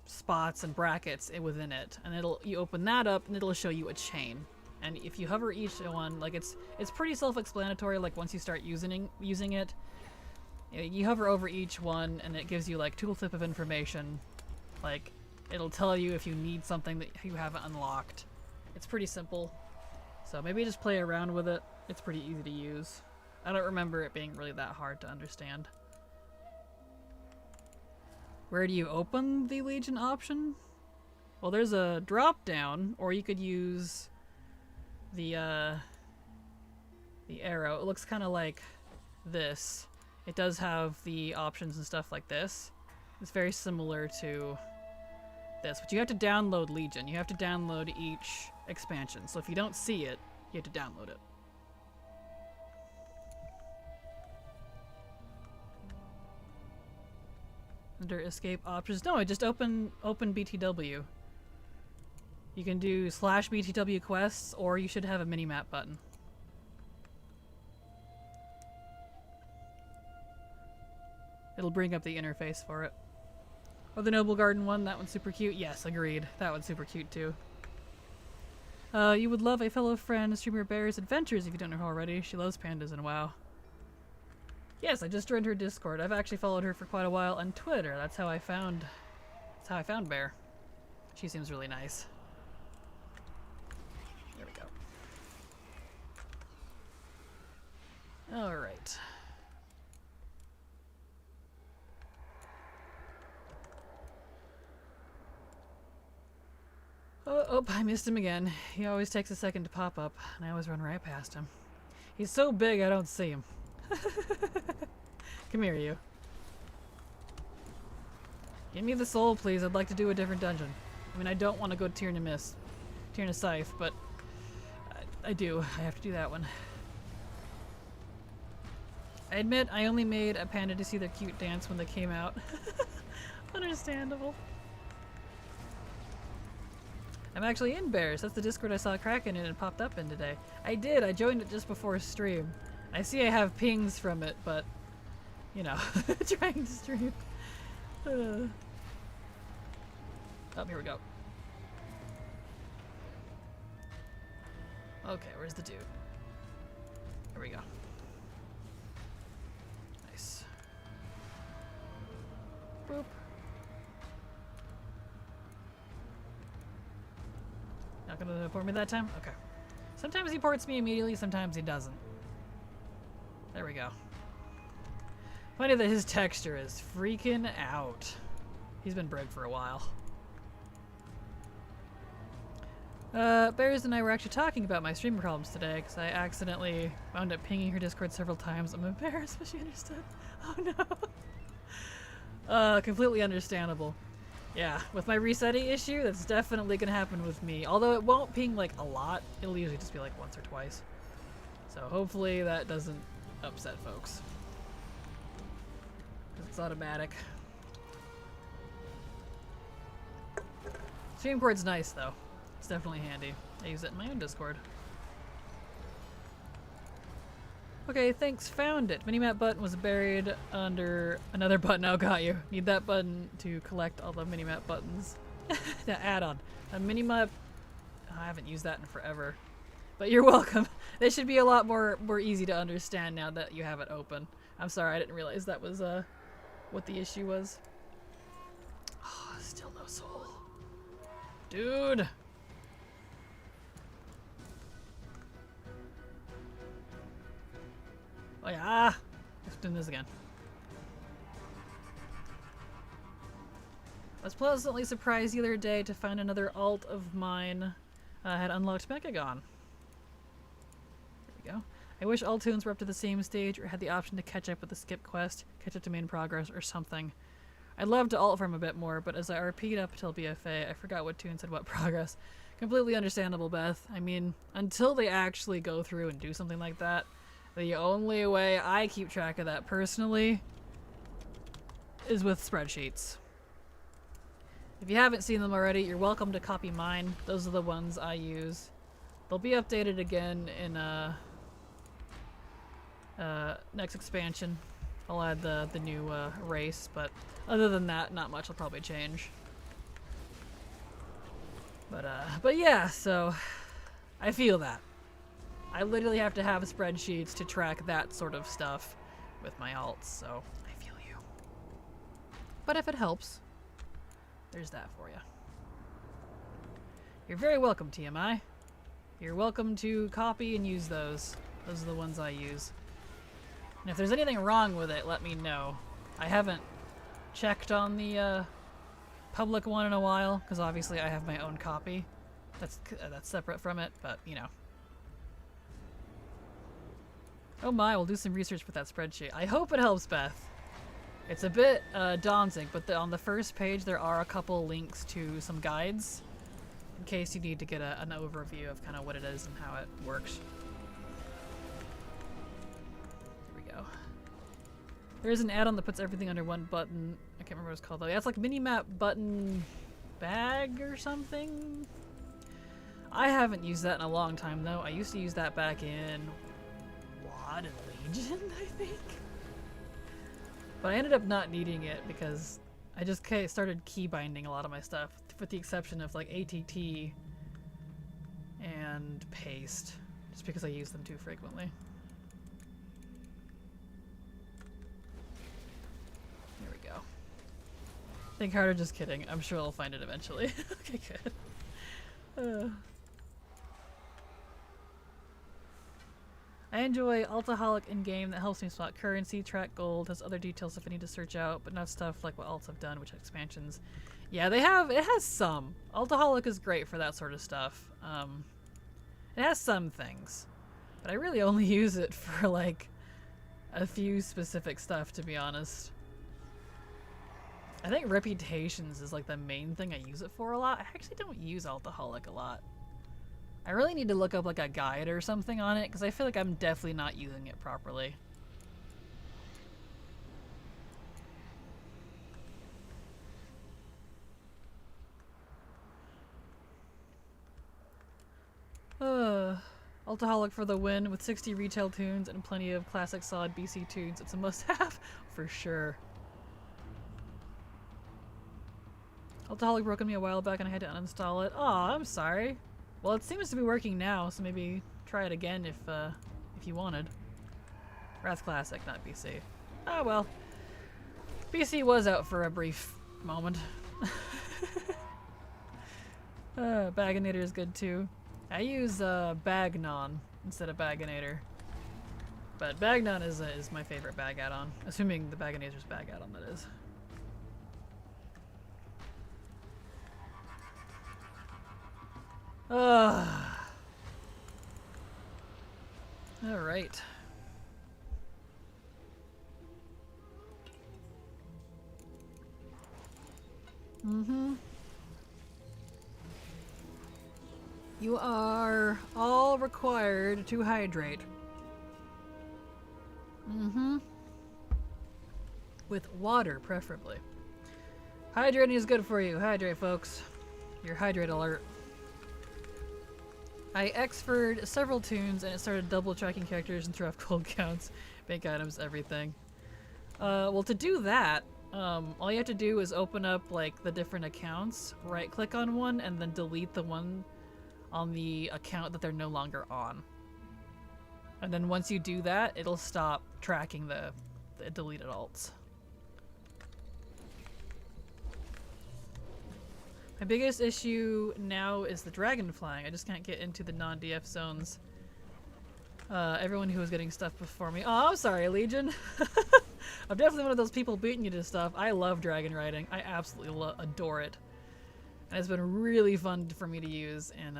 spots and brackets within it, and you open that up and it'll show you a chain. And if you hover each one, like it's pretty self-explanatory. Like once you start using it, you hover over each one and it gives you like tooltip of information. Like it'll tell you if you need something that you haven't unlocked. It's pretty simple. So maybe just play around with it. It's pretty easy to use. I don't remember it being really that hard to understand. Where do you open the Legion option? Well, there's a drop down, or you could use the arrow. It looks kind of like this. It does have the options and stuff like this. It's very similar to this, but you have to download Legion. You have to download each expansion. So if you don't see it, you have to download it. Under escape options. No, I just open BTW. You can do /BTW quests, or you should have a mini-map button. It'll bring up the interface for it. Oh, the Noble Garden one, that one's super cute. Yes, agreed. That one's super cute too. You would love a fellow friend, streamer Bear's Adventures, if you don't know her already. She loves pandas and WoW. Yes, I just joined her Discord. I've actually followed her for quite a while on Twitter. That's how I found Bear. She seems really nice. There we go. All right. Oh, I missed him again. He always takes a second to pop up, and I always run right past him. He's so big I don't see him. Come here, you. Give me the soul, please. I'd like to do a different dungeon. I mean, I don't want to go Tierna Scythe, but I do. I have to do that one. I admit I only made a panda to see their cute dance when they came out. Understandable. I'm actually in Bears. That's the Discord I saw Kraken in and popped up in today. I did. I joined it just before stream. I see I have pings from it, but, you know, trying to stream. Oh, here we go. Okay, where's the dude? Here we go. Nice. Boop. Not gonna port me that time? Okay. Sometimes he ports me immediately, sometimes he doesn't. There we go. Funny that his texture is freaking out. He's been bred for a while. Bears and I were actually talking about my stream problems today because I accidentally wound up pinging her Discord several times. I'm embarrassed, but she understood. Oh no. Completely understandable. Yeah, with my resetting issue, that's definitely gonna happen with me. Although it won't ping like a lot, it'll usually just be like once or twice. So hopefully that doesn't upset folks. It's automatic. Stream cord's nice though. It's definitely handy. I use it in my own Discord. Okay, thanks, found it. Minimap button was buried under another button. Oh, got you. Need that button to collect all the minimap buttons. The add-on. A minimap... Oh, I haven't used that in forever. But you're welcome. They should be a lot more easy to understand now that you have it open. I'm sorry, I didn't realize that was what the issue was. Oh, still no soul. Dude! Oh yeah! Let's do this again. I was pleasantly surprised the other day to find another alt of mine had unlocked Mechagon. There we go. I wish all tunes were up to the same stage or had the option to catch up with the skip quest, catch up to main progress, or something. I'd love to alt farm a bit more, but as I RP'd up till BFA, I forgot what tunes had what progress. Completely understandable, Beth. I mean, until they actually go through and do something like that, the only way I keep track of that personally is with spreadsheets. If you haven't seen them already, you're welcome to copy mine. Those are the ones I use. They'll be updated again in next expansion. I'll add the new race, but other than that, not much will probably change. But yeah, so I feel that. I literally have to have spreadsheets to track that sort of stuff with my alts, so I feel you. But if it helps, there's that for you. You're very welcome, TMI. You're welcome to copy and use those. Those are the ones I use. And if there's anything wrong with it, let me know. I haven't checked on the public one in a while, because obviously I have my own copy. That's separate from it, but you know. Oh my, we'll do some research with that spreadsheet. I hope it helps, Beth. It's a bit daunting, but on the first page there are a couple links to some guides in case you need to get an overview of kind of what it is and how it works. Here we go. There is an add-on that puts everything under one button. I can't remember what it's called though. Yeah, it's like minimap button bag or something. I haven't used that in a long time though. I used to use that back in WoD and Legion, I think. But I ended up not needing it because I just started key binding a lot of my stuff, with the exception of like ATT and paste, just because I use them too frequently. Here we go. Think harder, just kidding. I'm sure I'll find it eventually. Okay, good. I enjoy Altaholic in-game that helps me spot currency, track gold, has other details if I need to search out, but not stuff like what alts have done, which expansions. Yeah, it has some. Altaholic is great for that sort of stuff. It has some things, but I really only use it for like a few specific stuff, to be honest. I think reputations is like the main thing I use it for a lot. I actually don't use Altaholic a lot. I really need to look up like a guide or something on it because I feel like I'm definitely not using it properly. Altaholic for the win with 60 retail tunes and plenty of classic solid BC tunes. It's a must-have for sure. Altaholic broke on me a while back and I had to uninstall it. Aw, I'm sorry. Well, it seems to be working now, so maybe try it again if you wanted. Wrath Classic, not BC. Oh well. BC was out for a brief moment. Baginator is good too. I use Bagnon instead of Baginator. But Bagnon is my favorite bag add-on. Assuming the Baginator's bag add-on, that is. Alright. You are all required to hydrate. With water, preferably. Hydrating is good for you. Hydrate, folks. Your hydrate alert. I exferred several tunes and it started double tracking characters and threw off cold counts, bank items, everything. Well, to do that, all you have to do is open up like the different accounts, right click on one, and then delete the one on the account that they're no longer on. And then once you do that, it'll stop tracking the deleted alts. My biggest issue now is the dragon flying. I just can't get into the non-DF zones. Everyone who was getting stuff before me. Oh, I'm sorry, Legion. I'm definitely one of those people beating you to stuff. I love dragon riding. I absolutely adore it. And it's been really fun for me to use in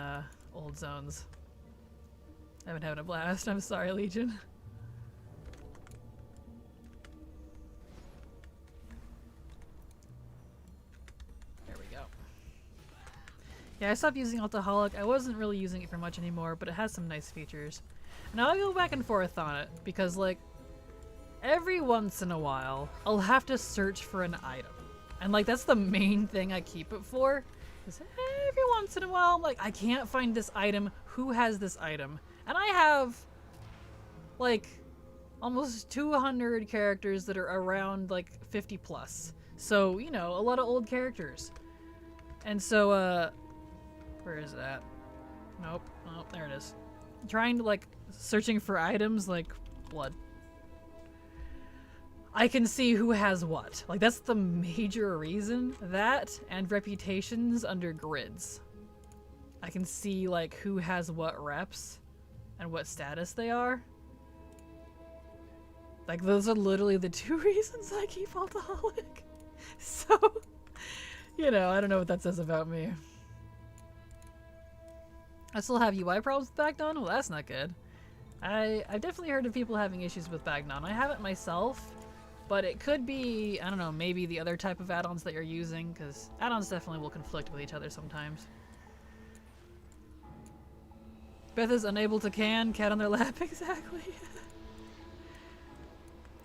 old zones. I've been having a blast. I'm sorry, Legion. There we go. Yeah, I stopped using Altaholic. I wasn't really using it for much anymore, but it has some nice features. And I'll go back and forth on it, because like, every once in a while, I'll have to search for an item. And like, that's the main thing I keep it for. Is every once in a while, I'm like, I can't find this item. Who has this item? And I have, like, almost 200 characters that are around, like, 50 plus. So, you know, a lot of old characters. And so, where is that? Nope. Oh, there it is. Trying to, like, searching for items, like, blood. I can see who has what. Like, that's the major reason. That and reputations under grids. I can see, like, who has what reps and what status they are. Like, those are literally the two reasons I keep Altaholic. So, you know, I don't know what that says about me. I still have UI problems with Bagnon? Well, that's not good. I've definitely heard of people having issues with Bagnon. I haven't myself, but it could be, I don't know, maybe the other type of add-ons that you're using, because add-ons definitely will conflict with each other sometimes. Beth is unable to cat on their lap, exactly.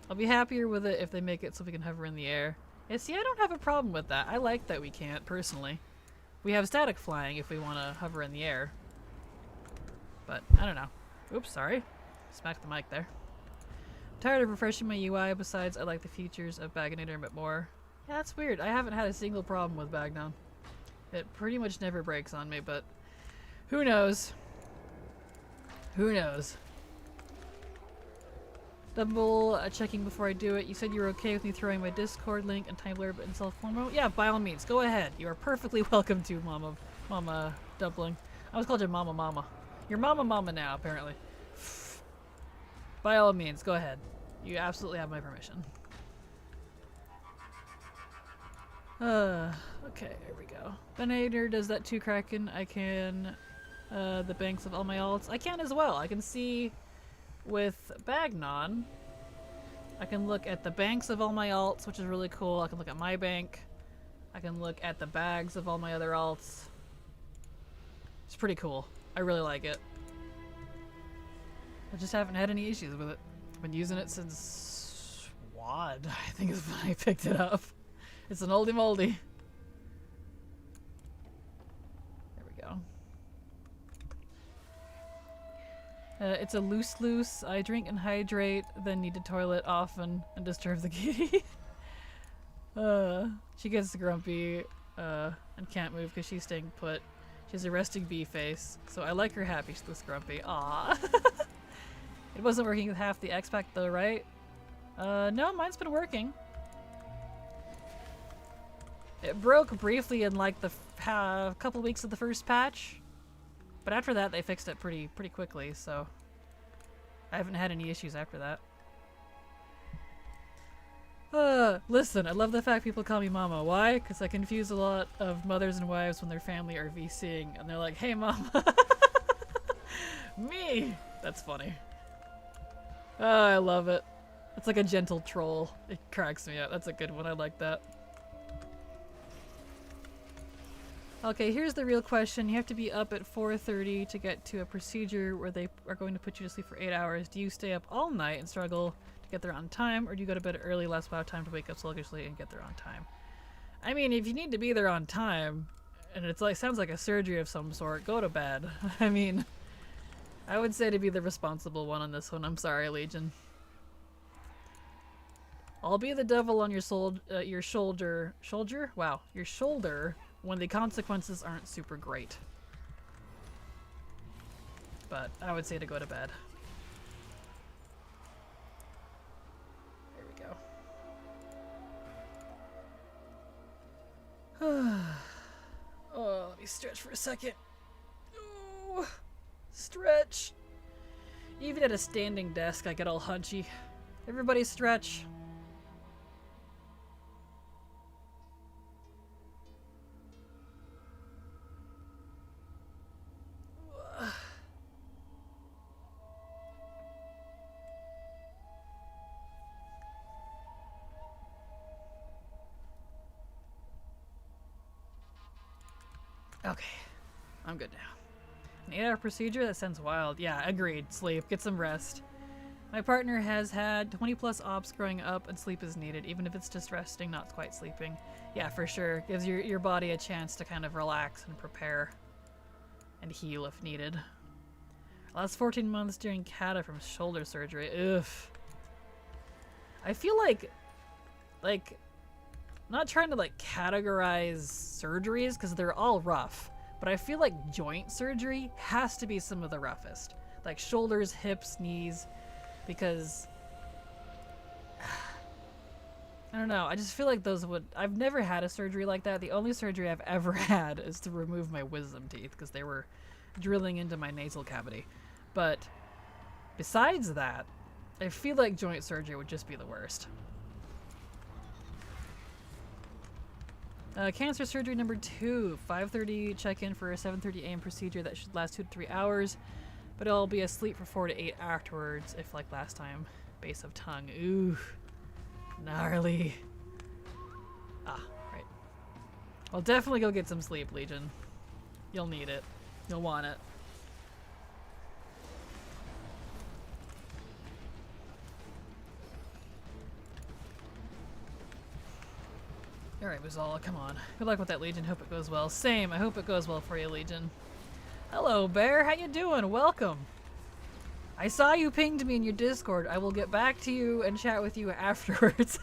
I'll be happier with it if they make it so we can hover in the air. Yeah, see, I don't have a problem with that. I like that we can't, personally. We have static flying if we want to hover in the air. But, I don't know. Oops, sorry. Smacked the mic there. I'm tired of refreshing my UI, besides I like the features of Bagnator a bit more. Yeah, that's weird. I haven't had a single problem with Bagnon. It pretty much never breaks on me, but who knows? Who knows? Double checking before I do it. You said you were okay with me throwing my Discord link and time blurb in self-promo? Yeah, by all means, go ahead. You are perfectly welcome to, Mama Dumpling. I was called you Mama. You're Mama now, apparently. By all means, go ahead. You absolutely have my permission. Okay, here we go. Benator does that too, Kraken. I can, the banks of all my alts. I can as well. I can see with Bagnon, I can look at the banks of all my alts, which is really cool. I can look at my bank. I can look at the bags of all my other alts. It's pretty cool. I really like it. I just haven't had any issues with it. I've been using it since WoD, I think is when I picked it up. It's an oldie moldy. There we go. It's a loose. I drink and hydrate, then need to toilet often and disturb the kitty. She gets grumpy and can't move because she's staying put. She has a resting bee face, so I like her happy she's this grumpy. Aww. It wasn't working with half the X-Pack though, right? No, mine's been working. It broke briefly in like the couple weeks of the first patch, but after that they fixed it pretty quickly, so I haven't had any issues after that. Listen, I love the fact people call me Mama. Why? Because I confuse a lot of mothers and wives when their family are VCing, and they're like, hey, Mama. Me! That's funny. Oh, I love it. It's like a gentle troll. It cracks me up. That's a good one. I like that. Okay, here's the real question. You have to be up at 4:30 to get to a procedure where they are going to put you to sleep for 8 hours. Do you stay up all night and struggle to get there on time, or do you go to bed early, less about time to wake up sluggishly and get there on time? I mean, if you need to be there on time, and it's like sounds like a surgery of some sort, go to bed. I mean, I would say to be the responsible one on this one. I'm sorry, Legion. I'll be the devil on your shoulder. Shoulder? Wow, your shoulder when the consequences aren't super great. But I would say to go to bed. There we go. Oh, let me stretch for a second. Oh, stretch. Even at a standing desk, I get all hunchy. Everybody stretch. Okay, I'm good now. An 8-hour procedure? That sounds wild. Yeah, agreed. Sleep. Get some rest. My partner has had 20 plus ops growing up, and sleep is needed, even if it's just resting, not quite sleeping. Yeah, for sure. Gives your body a chance to kind of relax and prepare and heal if needed. Last 14 months during CATA from shoulder surgery. Ugh. I feel like not trying to like categorize surgeries because they're all rough, but I feel like joint surgery has to be some of the roughest. Like shoulders, hips, knees, because I don't know, I just feel like those would, I've never had a surgery like that. The only surgery I've ever had is to remove my wisdom teeth because they were drilling into my nasal cavity. But besides that, I feel like joint surgery would just be the worst. Cancer surgery number 2, 5:30 check-in for a 7:30 a.m. procedure that should last 2 to 3 hours, but I'll be asleep for 4 to 8 afterwards, if like last time. Base of tongue. Ooh, gnarly. Ah, right. Well, definitely go get some sleep, Legion. You'll need it. You'll want it. Alright, Buzala, come on. Good luck with that, Legion. Hope it goes well. Same. I hope it goes well for you, Legion. Hello, Bear. How you doing? Welcome. I saw you pinged me in your Discord. I will get back to you and chat with you afterwards.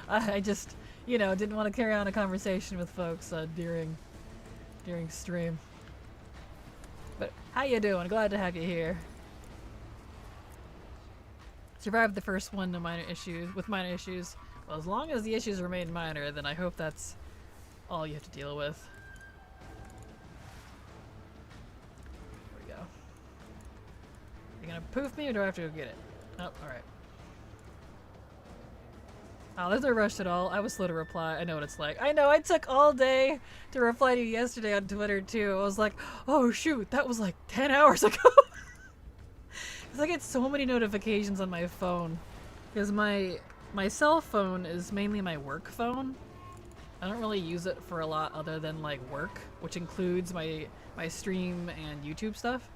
I just, you know, didn't want to carry on a conversation with folks during stream. But how you doing? Glad to have you here. Survived the first one with minor issues. Well, as long as the issues remain minor, then I hope that's all you have to deal with. There we go. You gonna poof me or do I have to go get it? Oh, alright. Oh, there's no rush at all. I was slow to reply. I know what it's like. I know, I took all day to reply to you yesterday on Twitter too. I was like, oh shoot, that was like 10 hours ago. Because I get so many notifications on my phone. Because my cell phone is mainly my work phone. I don't really use it for a lot other than like work, which includes my stream and YouTube stuff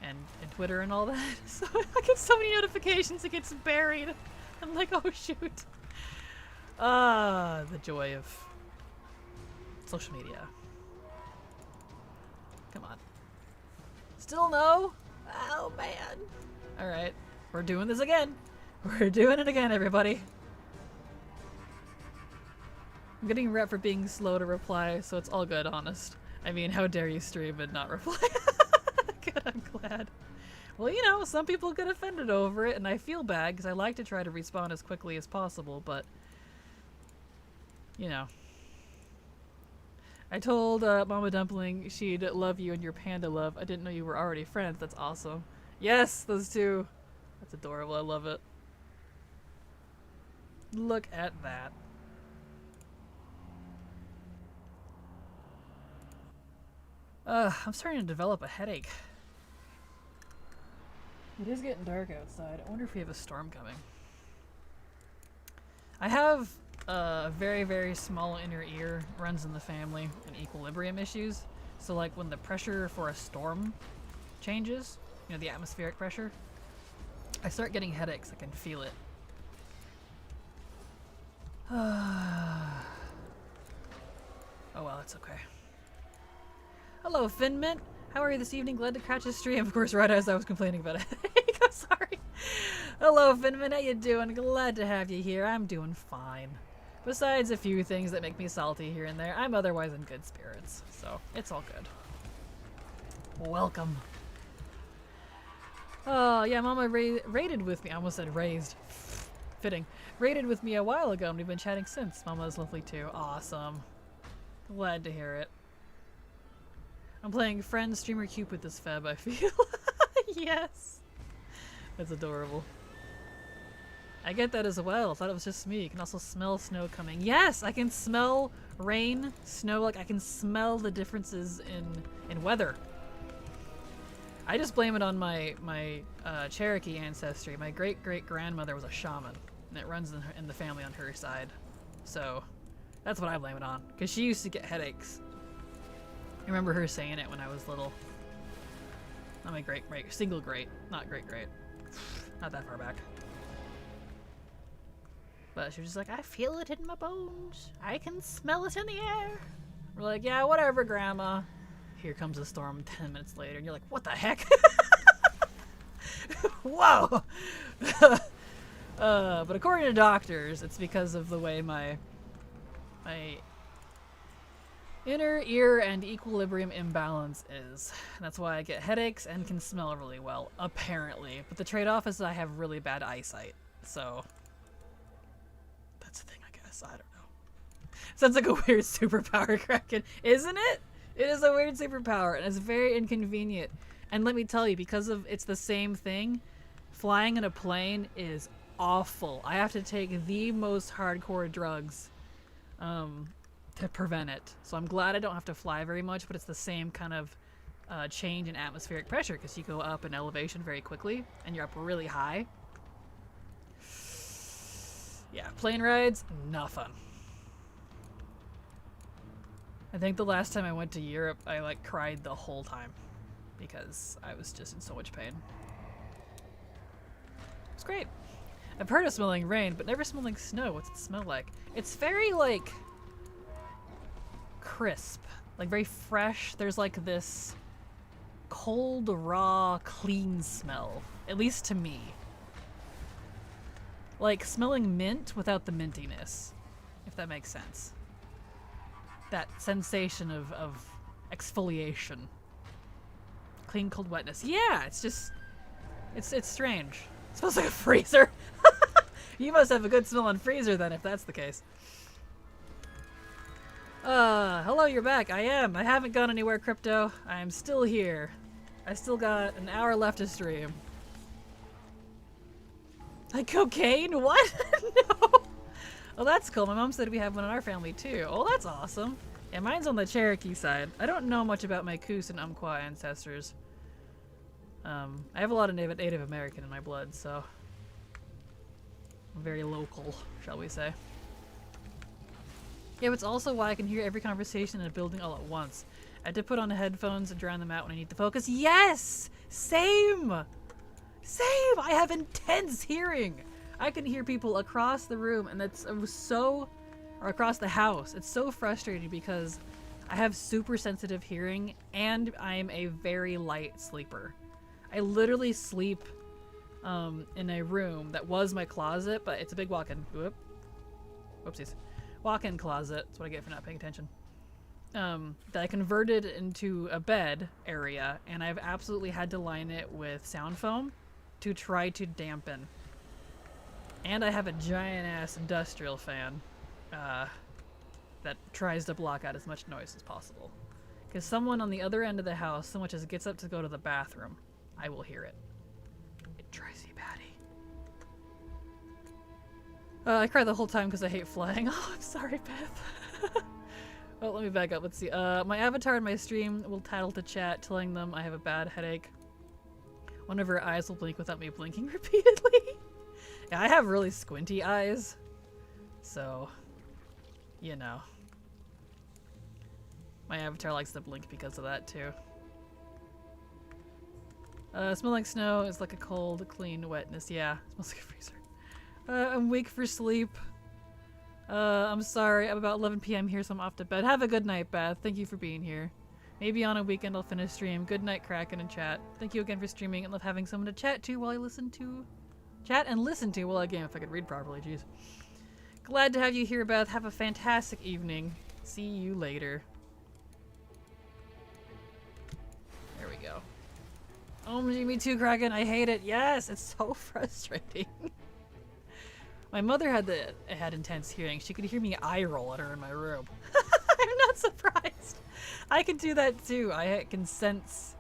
and Twitter and all that. So I get so many notifications, it gets buried. I'm like, oh shoot. Ah, the joy of social media. Come on. Still no? Oh man. Alright, we're doing this again. We're doing it again, everybody. I'm getting rep for being slow to reply, so it's all good, honest. I mean, how dare you stream and not reply? Good, I'm glad. Well, you know, some people get offended over it, and I feel bad, because I like to try to respond as quickly as possible, but, you know. I told Mama Dumpling she'd love you and your panda love. I didn't know you were already friends. That's awesome. Yes, those two. That's adorable. I love it. Look at that. I'm starting to develop a headache. It is getting dark outside. I wonder if we have a storm coming. I have a very, very small inner ear, runs in the family, and equilibrium issues. So like when the pressure for a storm changes, you know, the atmospheric pressure, I start getting headaches. I can feel it. Oh well, it's okay. Hello, Finmint. How are you this evening? Glad to catch this stream. Of course, right as I was complaining about it. I'm sorry. Hello, Finmint. How you doing? Glad to have you here. I'm doing fine. Besides a few things that make me salty here and there, I'm otherwise in good spirits. So, it's all good. Welcome. Oh, yeah, Mama raided with me. I almost said raised. Fitting. Raided with me a while ago, and we've been chatting since. Mama's lovely too. Awesome. Glad to hear it. I'm playing friend streamer Cupid this Feb, I feel. Yes. That's adorable. I get that as well. I thought it was just me. You can also smell snow coming. Yes, I can smell rain, snow. Like I can smell the differences in weather. I just blame it on my Cherokee ancestry. My great-great-grandmother was a shaman, and it runs in the family on her side. So that's what I blame it on, because she used to get headaches. I remember her saying it when I was little. Not my great-great, single great, not great-great. Not that far back. But she was just like, I feel it in my bones. I can smell it in the air. We're like, yeah, whatever, Grandma. Here comes the storm 10 minutes later, and you're like, what the heck? Whoa! But according to doctors, it's because of the way my inner ear and equilibrium imbalance is. That's why I get headaches and can smell really well, apparently. But the trade-off is that I have really bad eyesight, so that's the thing, I guess. I don't know. Sounds like a weird superpower, Kraken, isn't it? It is a weird superpower, and it's very inconvenient. And let me tell you, because of it's the same thing, flying in a plane is awful. I have to take the most hardcore drugs to prevent it. So I'm glad I don't have to fly very much, but it's the same kind of change in atmospheric pressure, because you go up in elevation very quickly, and you're up really high. Yeah, plane rides, not fun. I think the last time I went to Europe, I like cried the whole time because I was just in so much pain. It's great. I've heard of smelling rain, but never smelling snow. What's it smell like? It's very like crisp, like very fresh. There's like this cold, raw, clean smell, at least to me. Like smelling mint without the mintiness, if that makes sense. That sensation of exfoliation. Clean, cold wetness. Yeah, it's just, it's strange. It smells like a freezer. You must have a good smelling freezer then, if that's the case. Hello, you're back. I am. I haven't gone anywhere, Crypto. I am still here. I still got an hour left to stream. Like cocaine? What? No. Oh, that's cool. My mom said we have one in our family too. Oh, that's awesome. Yeah, mine's on the Cherokee side. I don't know much about my Coos and Umpqua ancestors. I have a lot of Native American in my blood, so I'm very local, shall we say. Yeah, but it's also why I can hear every conversation in a building all at once. I had to put on the headphones and drown them out when I need to focus. Yes! Same! Same! I have intense hearing! I can hear people across the room, and that's so... or across the house. It's so frustrating because I have super sensitive hearing, and I'm a very light sleeper. I literally sleep in a room that was my closet, but it's a big walk-in... Whoopsies. Walk-in closet. That's what I get for not paying attention. That I converted into a bed area, and I've absolutely had to line it with sound foam to try to dampen. And I have a giant-ass industrial fan that tries to block out as much noise as possible. Because someone on the other end of the house, so much as gets up to go to the bathroom, I will hear it. It drives me batty. I cried the whole time because I hate flying. Oh, I'm sorry, Beth. Oh, let me back up. Let's see. My avatar in my stream will tattle to chat, telling them I have a bad headache. One of her eyes will blink without me blinking repeatedly. Yeah, I have really squinty eyes. So, you know. My avatar likes to blink because of that, too. Smell like snow is like a cold, clean wetness. Yeah, smells like a freezer. I'm weak for sleep. I'm sorry. I'm about 11 p.m. here, so I'm off to bed. Have a good night, Beth. Thank you for being here. Maybe on a weekend I'll finish stream. Good night, Kraken and chat. Thank you again for streaming and love having someone to chat to while I listen to... Chat and listen to while I game, if I could read properly, jeez. Glad to have you here, Beth. Have a fantastic evening. See you later. There we go. Oh, me too, Kraken. I hate it. Yes, it's so frustrating. My mother had intense hearing. She could hear me eye roll at her in my room. I'm not surprised. I can do that too. I can sense.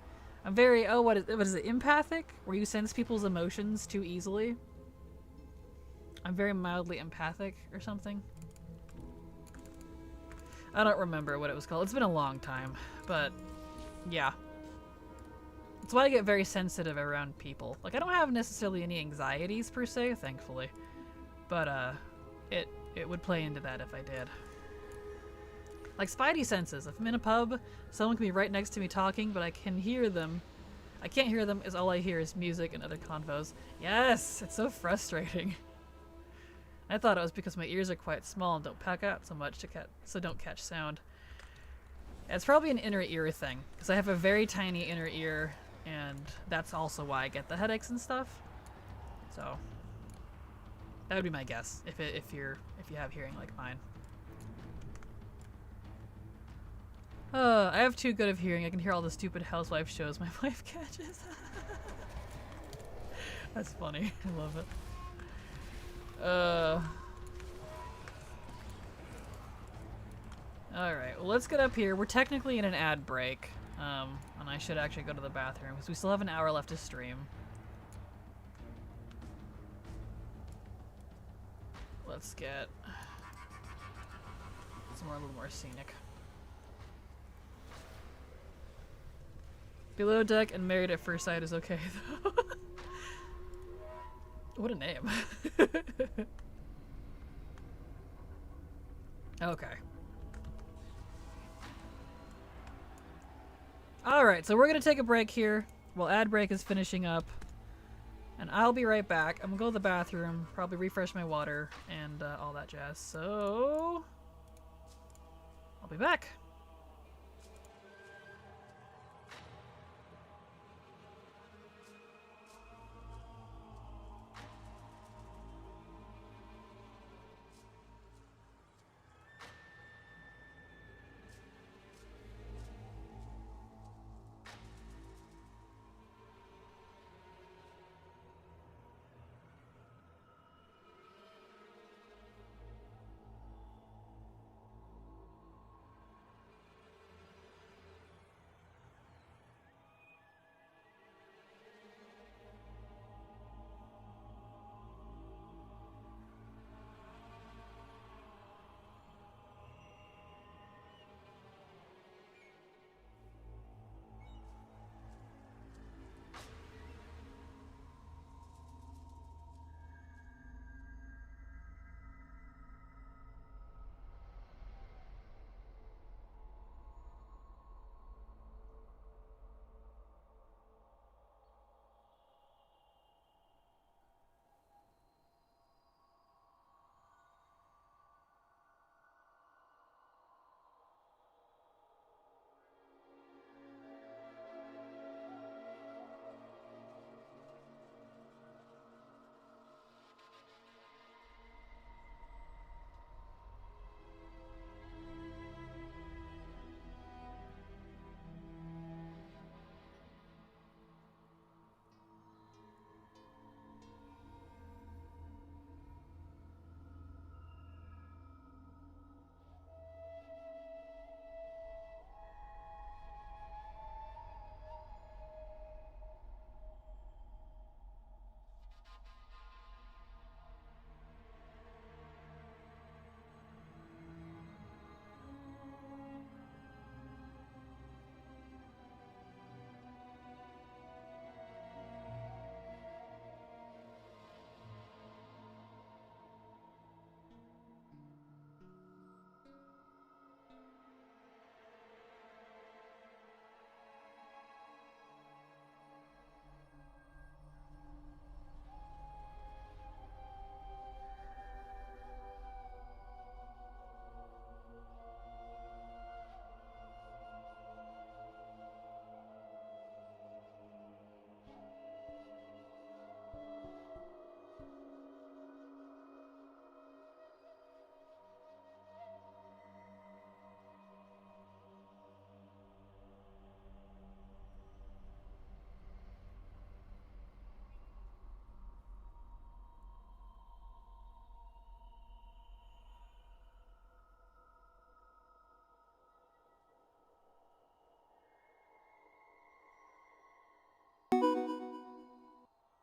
I'm very what is it? Empathic, where you sense people's emotions too easily. I'm very mildly empathic or something. I don't remember what it was called. It's been a long time, but yeah. That's why I get very sensitive around people. Like, I don't have necessarily any anxieties per se, thankfully. But, it would play into that if I did. Like spidey senses. If I'm in a pub, someone can be right next to me talking, but I can hear them. I can't hear them, as all I hear is music and other convos. Yes! It's so frustrating. I thought it was because my ears are quite small and don't pack out so much so don't catch sound. It's probably an inner ear thing, because I have a very tiny inner ear, and that's also why I get the headaches and stuff. So that would be my guess if you have hearing like mine. I have too good of hearing. I can hear all the stupid housewife shows my wife catches. That's funny. I love it. Alright, well, let's get up here. We're technically in an ad break. And I should actually go to the bathroom because we still have an hour left to stream. Let's get somewhere a little more scenic. Below Deck and Married at First Sight is okay, though. What a name. Okay. Alright, so we're gonna take a break here while ad break is finishing up. And I'll be right back. I'm gonna go to the bathroom, probably refresh my water, and all that jazz. So I'll be back.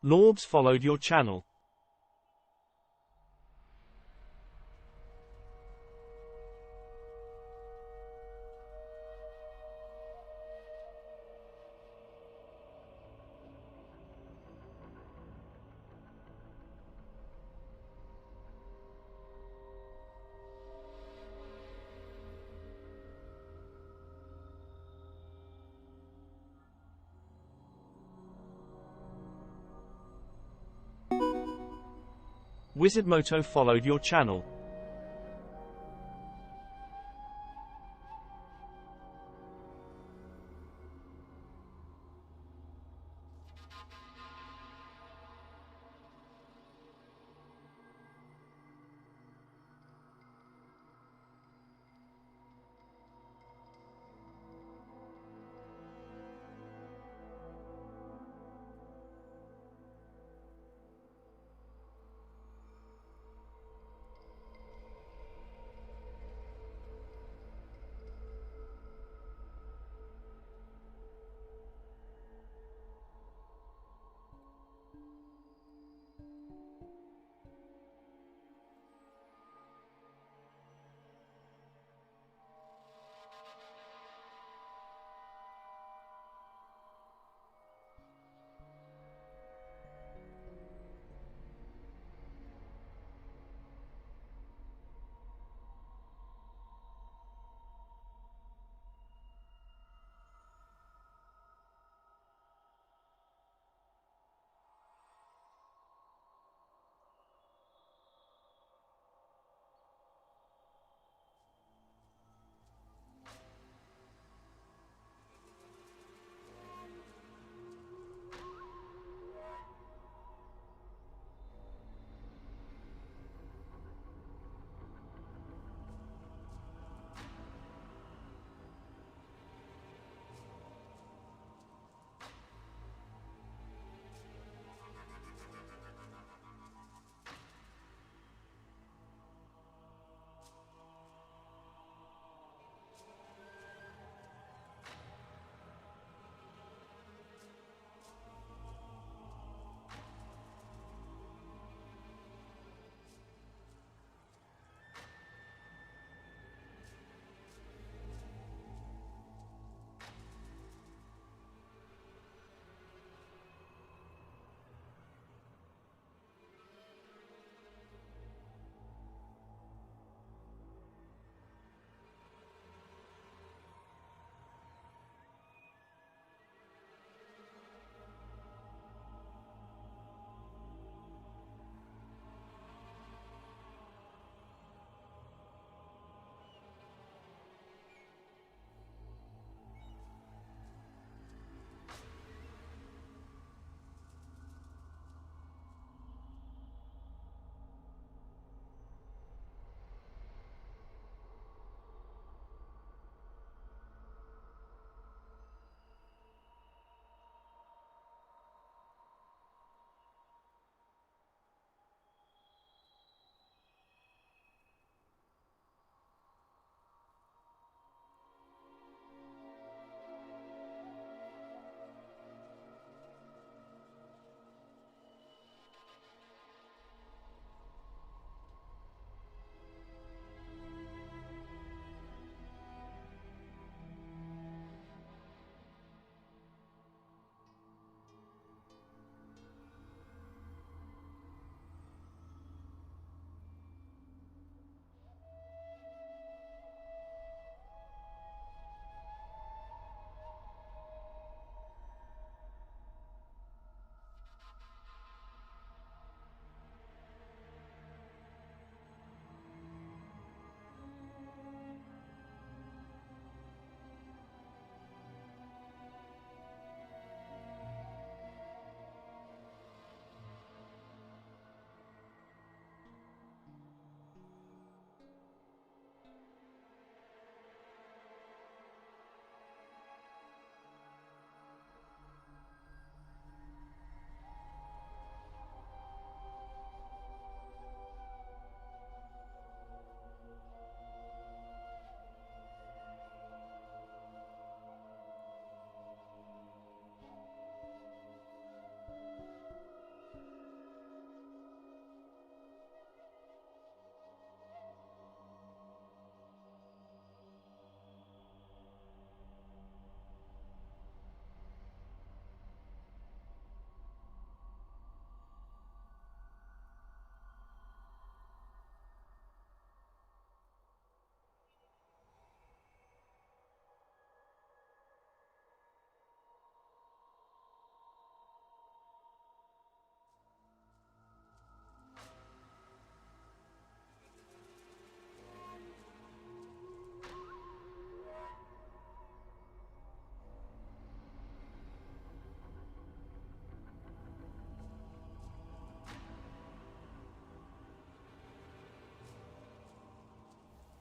Norbs followed your channel. Wizardmoto followed your channel.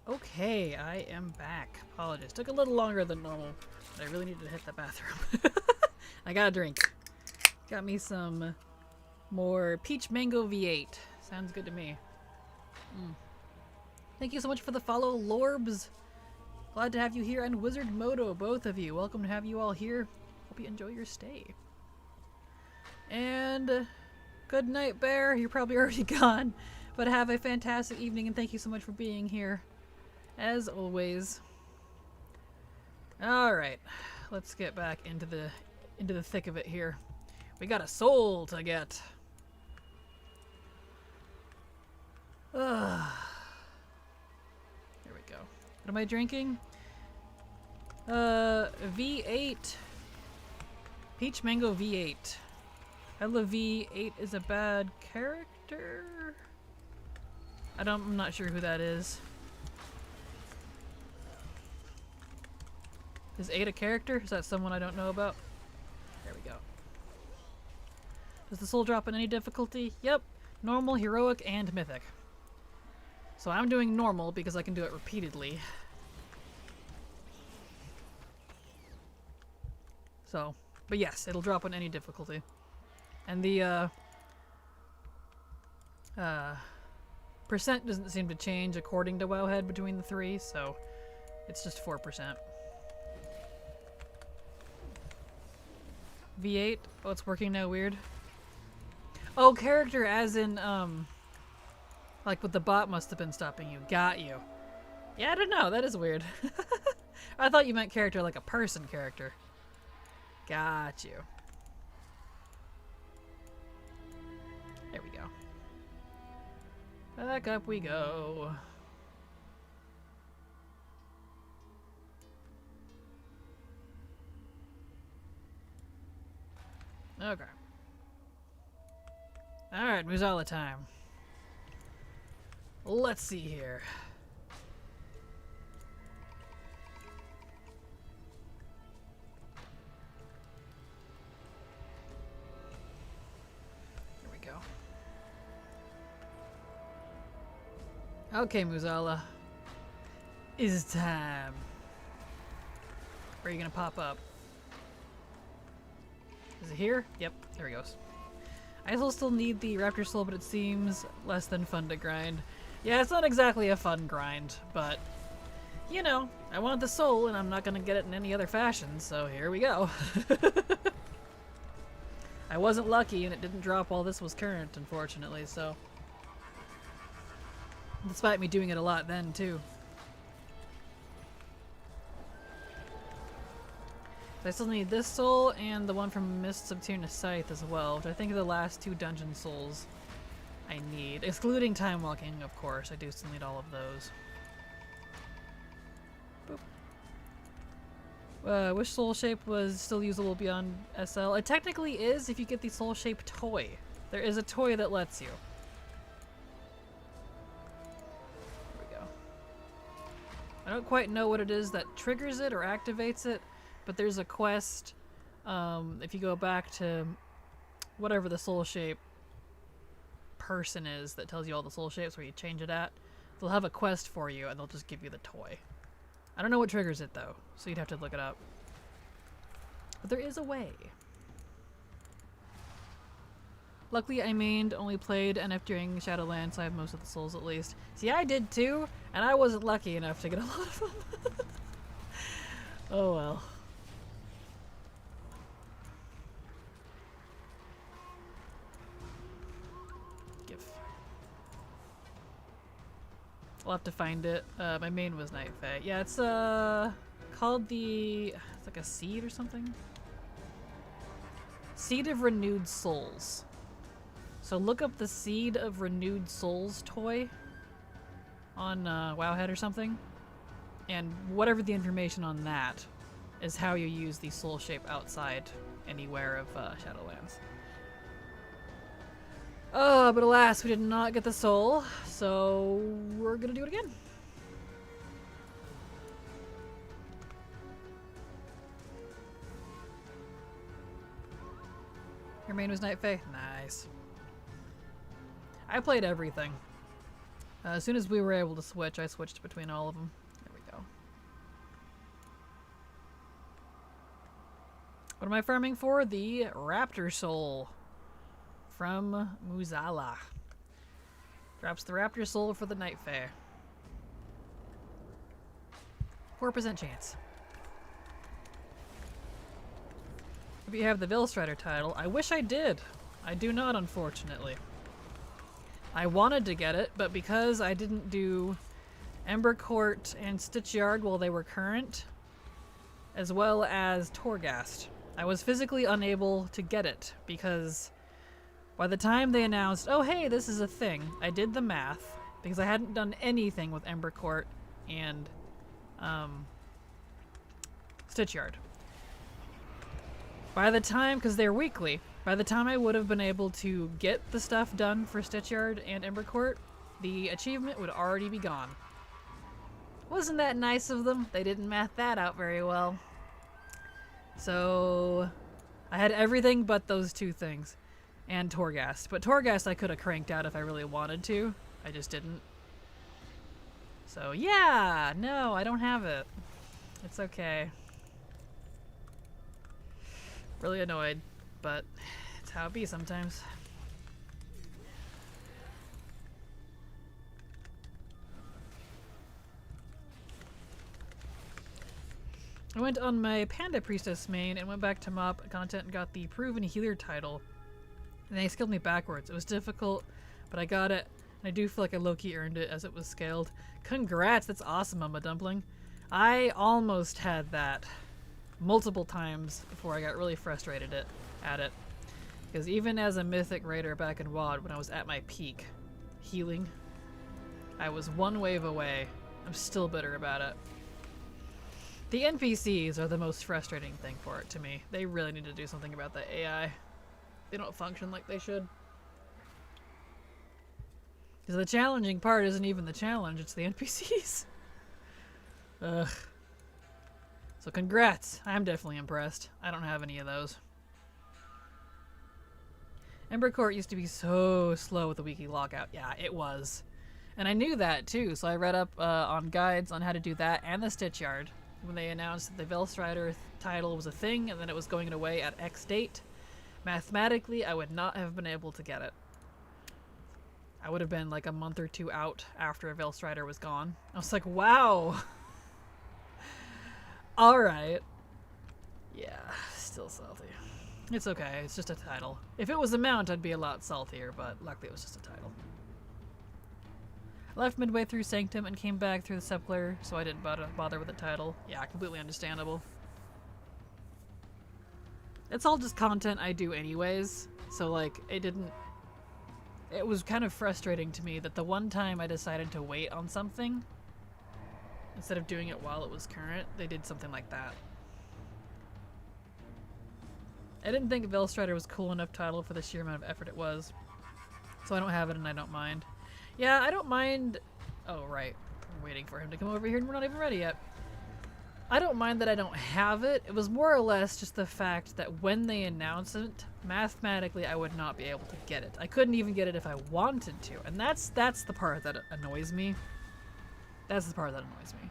Okay, I am back. Apologies. Took a little longer than normal, but I really needed to hit the bathroom. I got a drink. Got me some more peach mango V8. Sounds good to me. Thank you so much for the follow, Lorbs. Glad to have you here, and Wizard Moto, both of you. Welcome to have you all here. Hope you enjoy your stay. And good night, Bear. You're probably already gone, but have a fantastic evening, and thank you so much for being here, as always. All right, let's get back into the thick of it here. We got a soul to get. There we go. What am I drinking? V8. Peach Mango V8. Ella V8 is a bad character? I'm not sure who that is. Is 8 a character? Is that someone I don't know about? There we go. Does the soul drop in any difficulty? Yep. Normal, heroic, and mythic. So I'm doing normal because I can do it repeatedly. So, but yes, it'll drop on any difficulty. And the percent doesn't seem to change according to Wowhead between the three, so it's just 4%. V8? Oh, it's working now, weird. Oh, character as in, like what the bot must have been stopping you. Got you. Yeah, I don't know. That is weird. I thought you meant character like a person character. Got you. There we go. Back up we go. Okay. Alright, Muzala time. Let's see here. Here we go. Okay, Muzala. It's time. Where are you gonna pop up? Is it here? Yep, there he goes. I still need the Raptor Soul, but it seems less than fun to grind. Yeah, it's not exactly a fun grind, but, you know, I want the soul, and I'm not gonna get it in any other fashion, so here we go. I wasn't lucky, and it didn't drop while this was current, unfortunately, so. Despite me doing it a lot then, too. I still need this soul and the one from Mists of Tyrna Scythe as well, which I think are the last 2 dungeon souls I need. Excluding Time Walking, of course. I do still need all of those. Boop. Which soul shape was still usable beyond SL? It technically is if you get the soul shape toy. There is a toy that lets you. There we go. I don't quite know what it is that triggers it or activates it. But there's a quest, if you go back to whatever the soul shape person is that tells you all the soul shapes where you change it at, they'll have a quest for you and they'll just give you the toy. I don't know what triggers it though, so you'd have to look it up. But there is a way. Luckily I only played NF during Shadowlands, so I have most of the souls at least. See, I did too, and I wasn't lucky enough to get a lot of them. Oh well. I'll have to find it. My main was Night Fae. Yeah, it's called it's like a seed or something. Seed of Renewed Souls. So look up the Seed of Renewed Souls toy on Wowhead or something, and whatever the information on that is how you use the soul shape outside anywhere of Shadowlands. But alas, we did not get the soul, so we're gonna do it again. Your main was Night Fae? Nice. I played everything. As soon as we were able to switch, I switched between all of them. There we go. What am I farming for? The Raptor Soul from Muzala. Drops the Raptor Soul for the Night Fae. 4% chance. If you have the Veilstrider title, I wish I did. I do not, unfortunately. I wanted to get it, but because I didn't do Ember Court and Stitchyard while they were current, as well as Torghast, I was physically unable to get it because by the time they announced, oh hey, this is a thing, I did the math because I hadn't done anything with Ember Court and Stitchyard. By the time, because they're weekly, by the time I would have been able to get the stuff done for Stitchyard and Ember Court, the achievement would already be gone. Wasn't that nice of them? They didn't math that out very well. So I had everything but those two things. And Torghast. But Torghast I could have cranked out if I really wanted to. I just didn't. So yeah, no, I don't have it. It's okay. Really annoyed, but it's how it be sometimes. I went on my Panda Priestess main and went back to mob content and got the Proven Healer title. And they skilled me backwards. It was difficult, but I got it. And I do feel like I low-key earned it as it was scaled. Congrats, that's awesome, Mama Dumpling. I almost had that multiple times before I got really frustrated at it. Because even as a Mythic Raider back in WoD, when I was at my peak healing, I was one wave away. I'm still bitter about it. The NPCs are the most frustrating thing for it to me. They really need to do something about the AI. They don't function like they should. Because the challenging part isn't even the challenge, it's the NPCs. Ugh. So congrats. I'm definitely impressed. I don't have any of those. Ember Court used to be so slow with the weekly lockout. Yeah, it was. And I knew that too, so I read up on guides on how to do that and the Stitchyard when they announced that the Veilstrider title was a thing and then it was going away at X date. Mathematically, I would not have been able to get it. I would have been like a month or two out after Veilstrider was gone. I was like, wow. Alright. Yeah, still salty. It's okay, it's just a title. If it was a mount, I'd be a lot saltier, but luckily it was just a title. I left midway through Sanctum and came back through the Sepulchre, so I didn't bother with the title. Yeah, completely understandable. It's all just content I do anyways, so like, it was kind of frustrating to me that the one time I decided to wait on something, instead of doing it while it was current, they did something like that. I didn't think Veilstrider was cool enough title for the sheer amount of effort it was, so I don't have it and I don't mind. Yeah, I don't mind... Oh, right. I'm waiting for him to come over here and we're not even ready yet. I don't mind that I don't have it. It was more or less just the fact that when they announce it, mathematically I would not be able to get it. I couldn't even get it if I wanted to, and that's the part that annoys me. That's the part that annoys me.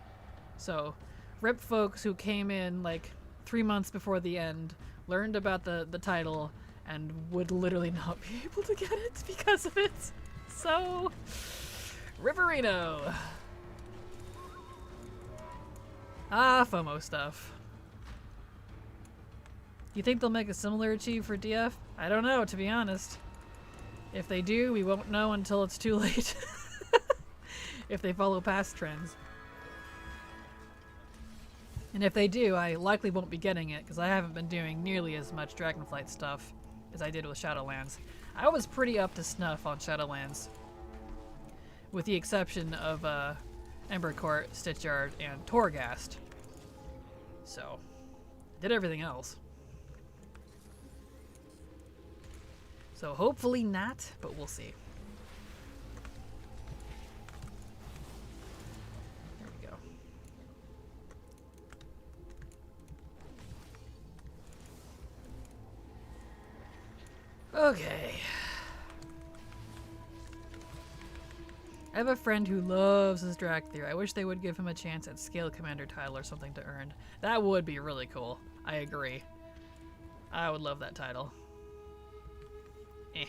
So, rip folks who came in like 3 months before the end, learned about the title, and would literally not be able to get it because of it. So, Riverino. Ah, FOMO stuff. You think they'll make a similar achieve for DF? I don't know, to be honest. If they do, we won't know until it's too late. If they follow past trends. And if they do, I likely won't be getting it, because I haven't been doing nearly as much Dragonflight stuff as I did with Shadowlands. I was pretty up to snuff on Shadowlands, with the exception of Ember Court, Stitchyard, and Torghast. So, did everything else. So hopefully not, but we'll see. There we go. Okay. I have a friend who loves his Dracthyr. I wish they would give him a chance at Scale Commander title or something to earn. That would be really cool. I agree. I would love that title. Eh.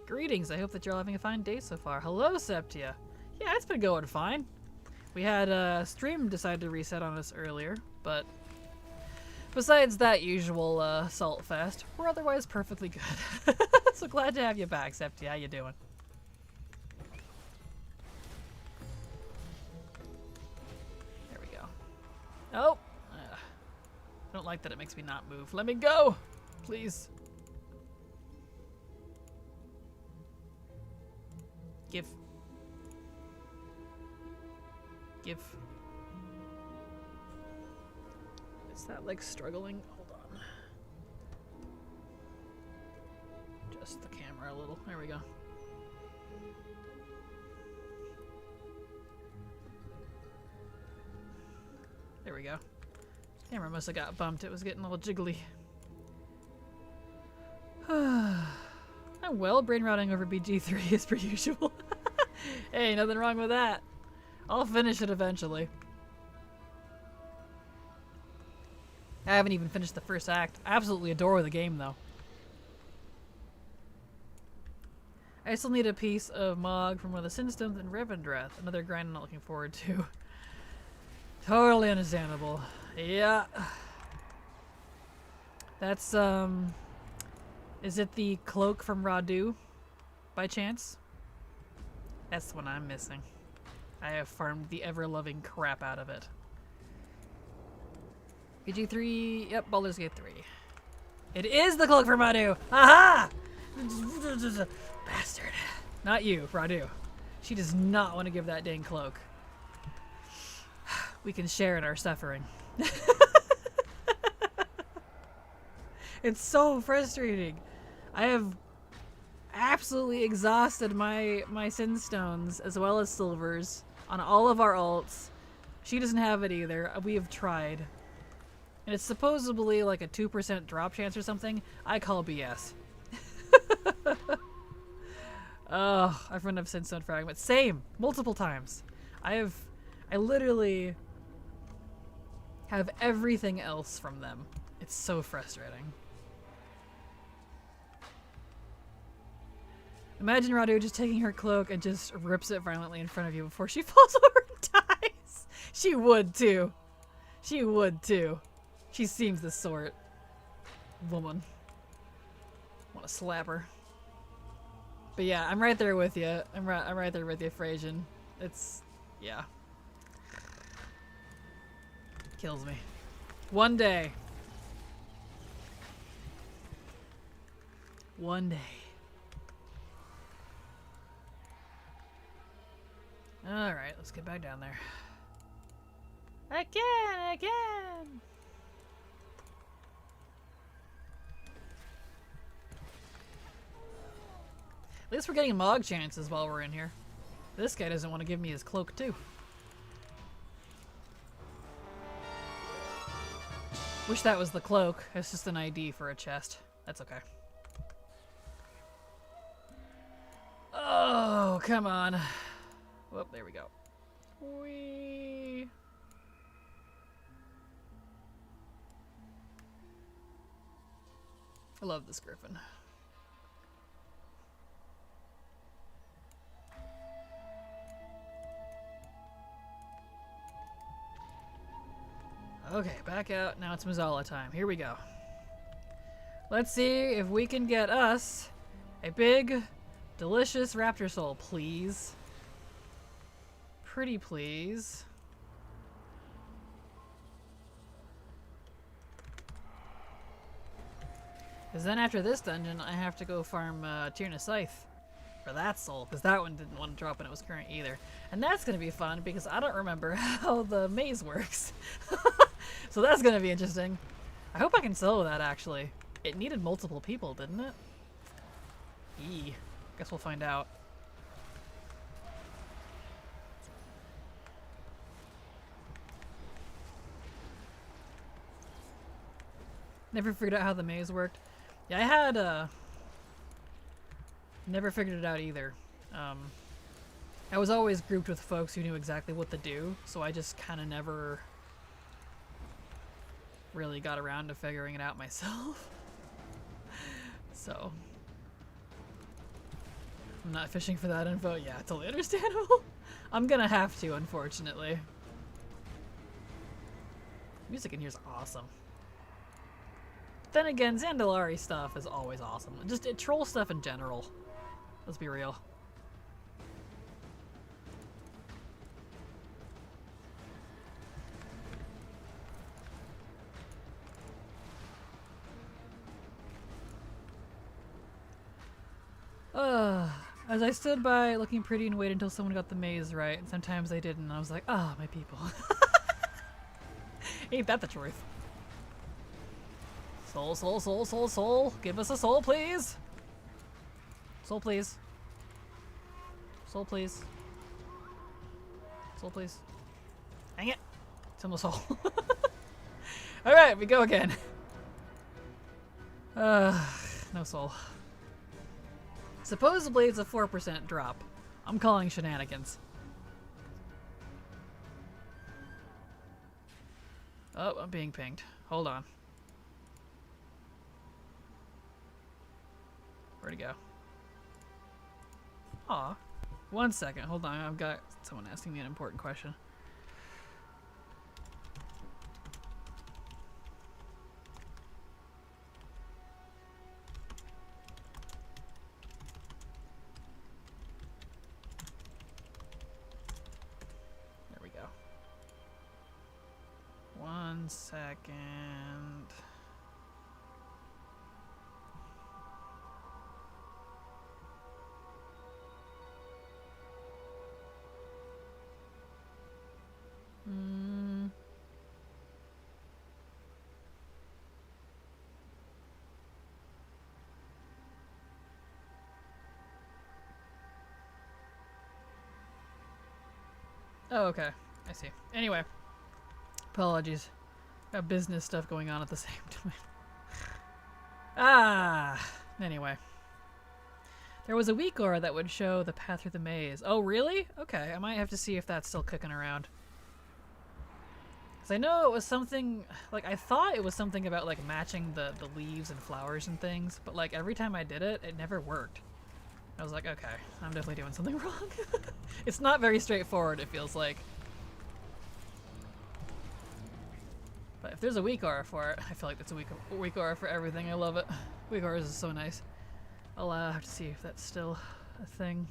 Greetings, I hope that you're all having a fine day so far. Hello, Septia. Yeah, it's been going fine. We had stream decide to reset on us earlier, but besides that usual salt fest, we're otherwise perfectly good. So glad to have you back, Septia. How you doing? There we go. Oh! I don't like that it makes me not move. Let me go! Please. Give. Is that like struggling? Hold on. Just the camera a little. There we go. There we go. Camera must have got bumped. It was getting a little jiggly. Oh well, brain routing over BG3 as per usual. Hey, nothing wrong with that. I'll finish it eventually. I haven't even finished the first act. I absolutely adore the game, though. I still need a piece of Mog from one of the Sinstones and Revendreth. Another grind I'm not looking forward to. Totally understandable. Yeah. That's, is it the cloak from Radu, by chance? That's the one I'm missing. I have farmed the ever-loving crap out of it. BG3, yep, Baldur's Gate 3. It is the cloak from Radu! Aha! Bastard. Not you, Radu. She does not want to give that dang cloak. We can share in our suffering. It's so frustrating. I have absolutely exhausted my Sinstones as well as Silvers on all of our alts. She doesn't have it either. We have tried. And it's supposedly like a 2% drop chance or something. I call BS. Oh, I've run up Sinstone fragments. Same! Multiple times. I literally have everything else from them. It's so frustrating. Imagine Radu just taking her cloak and just rips it violently in front of you before she falls over and dies. She would too. She would too. She seems the sort. Woman. Want to slap her. But yeah, I'm right there with you. I'm right there with you, Frasian. It's, yeah. Kills me. One day. One day. Alright, let's get back down there. Again! At least we're getting Mog chances while we're in here. This guy doesn't want to give me his cloak too. Wish that was the cloak. It's just an ID for a chest. That's okay. Oh, come on. Whoop, there we go. Whee. I love this griffin. Okay, back out. Now it's Mazzala time. Here we go. Let's see if we can get us a big, delicious raptor soul, please. Pretty please. Because then after this dungeon, I have to go farm Tyrna Scythe for that soul, because that one didn't want to drop when it was current either. And that's going to be fun, because I don't remember how the maze works. So that's going to be interesting. I hope I can solo that, actually. It needed multiple people, didn't it? Eee. Guess we'll find out. Never figured out how the maze worked. Yeah, I had, never figured it out either. I was always grouped with folks who knew exactly what to do, so I just kind of never really got around to figuring it out myself. So I'm not fishing for that info. Yeah, totally understandable. I'm gonna have to, unfortunately. Music in here is awesome. Then again, Zandalari stuff is always awesome. Just troll stuff in general. Let's be real. As I stood by looking pretty and waited until someone got the maze right, and sometimes they didn't, and I was like, ah, my people. Ain't that the truth? Soul, soul, soul, soul, soul. Give us a soul, please. Soul, please. Soul, please. Soul, please. Dang it. It's almost soul. Alright, we go again. No soul. Supposedly it's a 4% drop. I'm calling shenanigans. Oh, I'm being pinged. Hold on. Where'd it go? Aw. 1 second. Hold on. I've got someone asking me an important question. There we go. 1 second. Oh, okay. I see. Anyway. Apologies. Got business stuff going on at the same time. Anyway. There was a weak aura that would show the path through the maze. Oh, really? Okay, I might have to see if that's still kicking around. Because I know it was something, like, I thought it was something about, like, matching the leaves and flowers and things, but, like, every time I did it, it never worked. I was like, okay, I'm definitely doing something wrong. It's not very straightforward, it feels like. But if there's a weak aura for it, I feel like that's a weak aura for everything. I love it. Weak auras is so nice. I'll have to see if that's still a thing.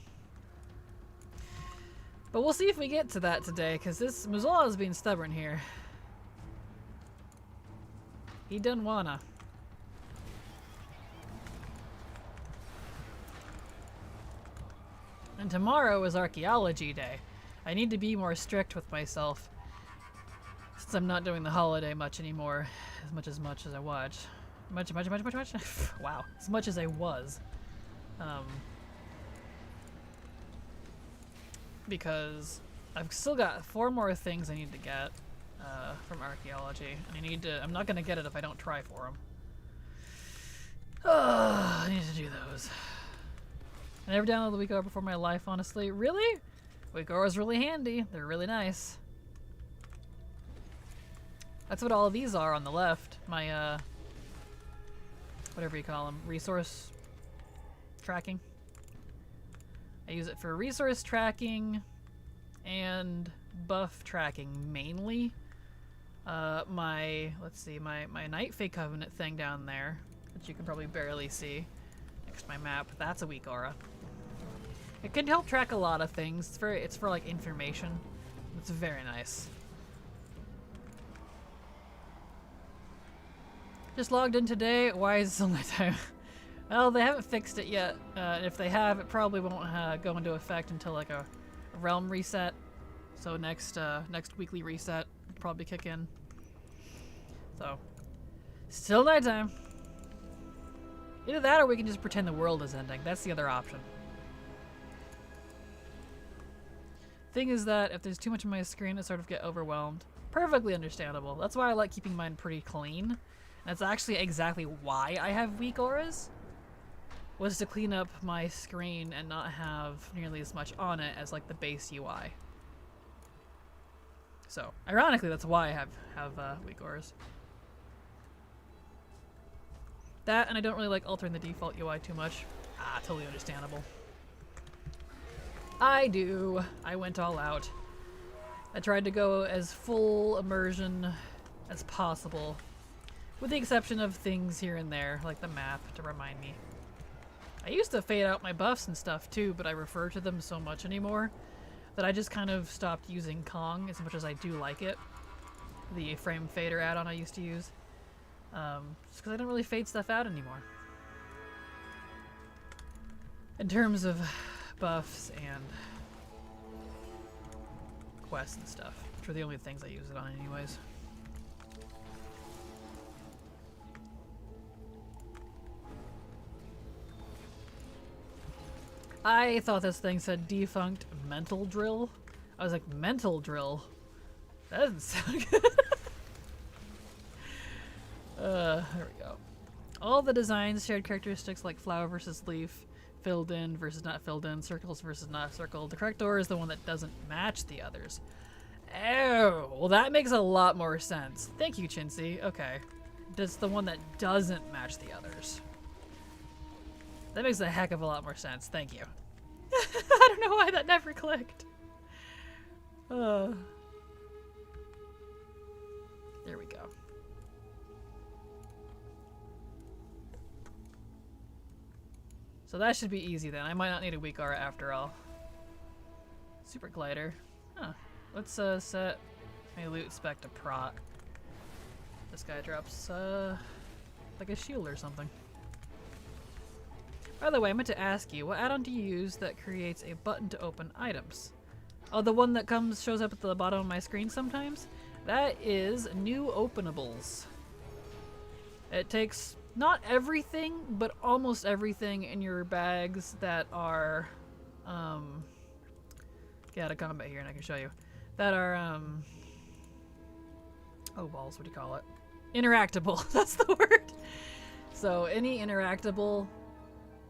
But we'll see if we get to that today, because this Muzala is being stubborn here. He done wanna. And tomorrow is archaeology day. I need to be more strict with myself, since I'm not doing the holiday much anymore, as much as I watch. Much. Wow, as much as I was. Because I've still got 4 more things I need to get from archaeology, and I'm not gonna get it if I don't try for them. I need to do those. I never downloaded the Week Aura before in my life, honestly. Really? Week Aura is really handy. They're really nice. That's what all of these are on the left. My, whatever you call them, resource tracking. I use it for resource tracking and buff tracking mainly. Let's see, my Night Fae Covenant thing down there, which you can probably barely see next to my map, that's a weak aura. It can help track a lot of things. It's for like information. It's very nice. Just logged in today. Why is it still nighttime? Well, they haven't fixed it yet. If they have, it probably won't go into effect until like a realm reset. So next weekly reset will probably kick in. So, still nighttime. Either that or we can just pretend the world is ending. That's the other option. Thing is that if there's too much on my screen, I sort of get overwhelmed. Perfectly understandable. That's why I like keeping mine pretty clean. And that's actually exactly why I have weak auras. was to clean up my screen and not have nearly as much on it as like the base UI. So, ironically, that's why I have Weeklies. That, and I don't really like altering the default UI too much. Ah, totally understandable. I do. I went all out. I tried to go as full immersion as possible, with the exception of things here and there, like the map, to remind me. I used to fade out my buffs and stuff too, but I refer to them so much anymore that I just kind of stopped using Kong as much as I do like it. The frame fader add-on I used to use. Just because I don't really fade stuff out anymore. In terms of buffs and quests and stuff, which are the only things I use it on anyways. I thought this thing said defunct mental drill. I was like, mental drill? That doesn't sound good. There we go. All the designs shared characteristics like flower versus leaf, filled in versus not filled in, circles versus not circled. The correct order is the one that doesn't match the others. Oh, well that makes a lot more sense. Thank you, Chintzy. Okay. That's the one that doesn't match the others. That makes a heck of a lot more sense. Thank you. I don't know why that never clicked. There we go. So that should be easy then. I might not need a weak aura after all. Super glider. Huh. Let's set my loot spec to prot. This guy drops like a shield or something. By the way, I meant to ask you, what add-on do you use that creates a button to open items? Oh, the one that shows up at the bottom of my screen sometimes? That is New Openables. It takes not everything, but almost everything in your bags that are, get out of combat here and I can show you. That are, oh balls, what do you call it? Interactable, that's the word. So any interactable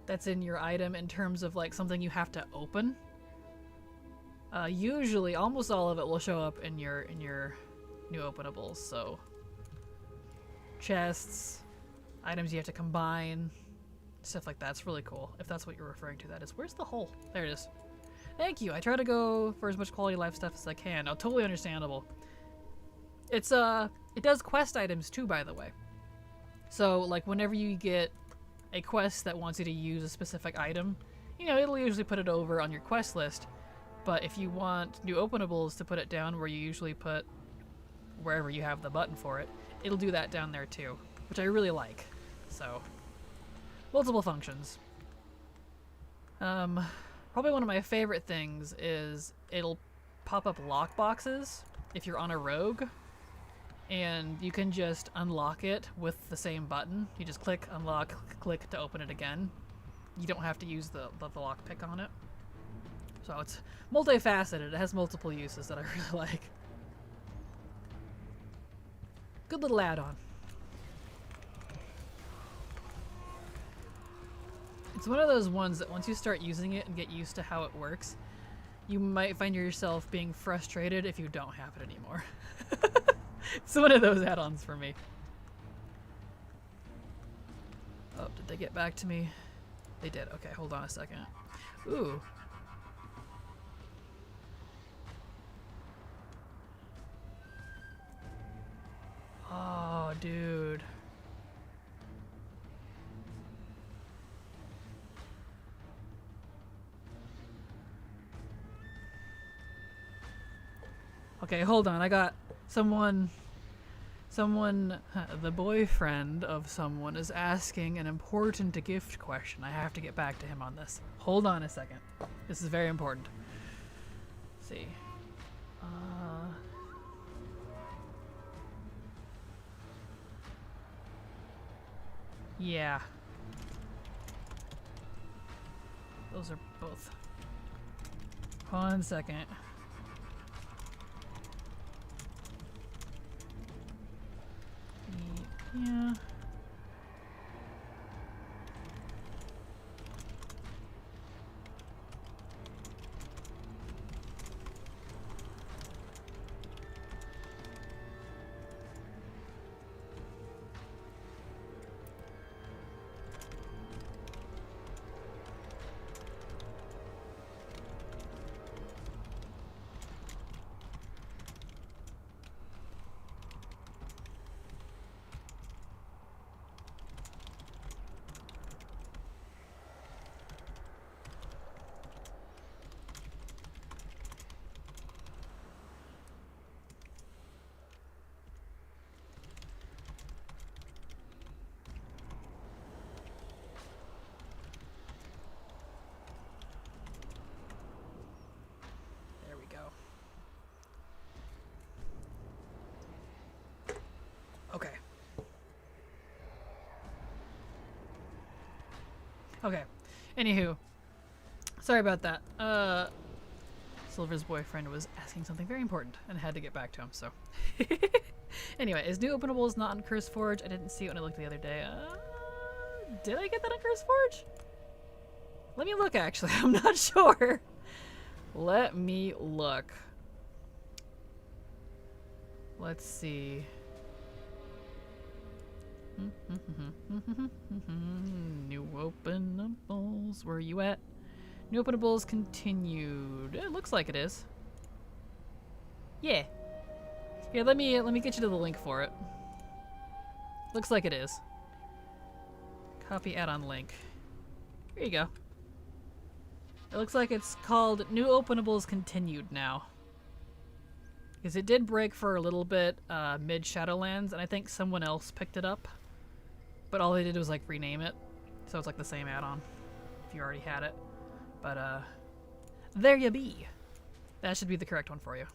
that's in your item in terms of like something you have to open, usually almost all of it will show up in your new openables. So chests, items you have to combine, stuff like that. It's really cool if that's what you're referring to. That is. Where's the hole? There it is. Thank you. I try to go for as much quality life stuff as I can. Oh, totally understandable. It's it does quest items too, by the way. So like whenever you get a quest that wants you to use a specific item, you know, it'll usually put it over on your quest list. But if you want new openables to put it down where you usually put wherever you have the button for it, it'll do that down there too, which I really like. So, multiple functions. Probably one of my favorite things is it'll pop up lockboxes if you're on a rogue, and you can just unlock it with the same button. You just click, unlock, click to open it again. You don't have to use the lockpick on it. So it's multifaceted. It has multiple uses that I really like. Good little add-on. It's one of those ones that once you start using it and get used to how it works, you might find yourself being frustrated if you don't have it anymore. It's one of those add-ons for me. Oh, did they get back to me? They did. Okay, hold on a second. Ooh. Oh, dude. Okay, hold on. I got someone, the boyfriend of someone is asking an important gift question. I have to get back to him on this. Hold on a second. This is very important. Let's see. Yeah. Those are both. One second. Yeah. Okay. Anywho. Sorry about that. Silver's boyfriend was asking something very important and had to get back to him, so. Anyway, is new openables not on CurseForge? I didn't see it when I looked the other day. Did I get that on CurseForge? Let me look, actually. I'm not sure. Let me look. Let's see. New openables. Where are you at? New openables continued. It looks like it is. Yeah. Yeah, let me get you to the link for it. Looks like it is. Copy add-on link. Here you go. It looks like it's called New Openables Continued now. Because it did break for a little bit mid Shadowlands, and I think someone else picked it up. But all they did was like rename it. So it's like the same add-on if you already had it. But there you be. That should be the correct one for you.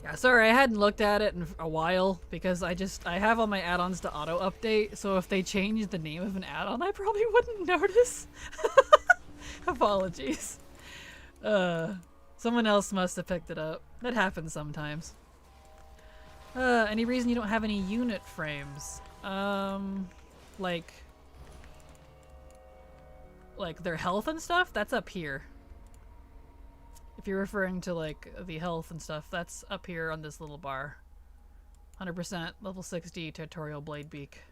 Yeah, sorry, I hadn't looked at it in a while because I have all my add-ons to auto-update, so if they changed the name of an add-on, I probably wouldn't notice. Apologies. Someone else must have picked it up. That happens sometimes. Any reason you don't have any unit frames? Like their health and stuff? That's up here. If you're referring to like the health and stuff, that's up here on this little bar. 100% level 60 tutorial blade beak.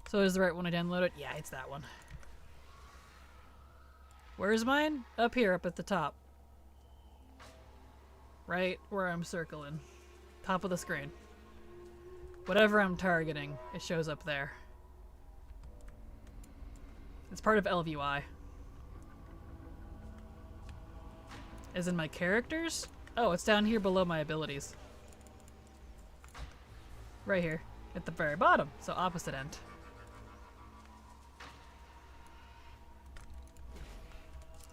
So is the right one I downloaded? Yeah, it's that one. Where's mine? Up here, up at the top. Right where I'm circling. Top of the screen. Whatever I'm targeting, it shows up there. It's part of LVUI. As in my characters? Oh, it's down here below my abilities. Right here. At the very bottom. So opposite end.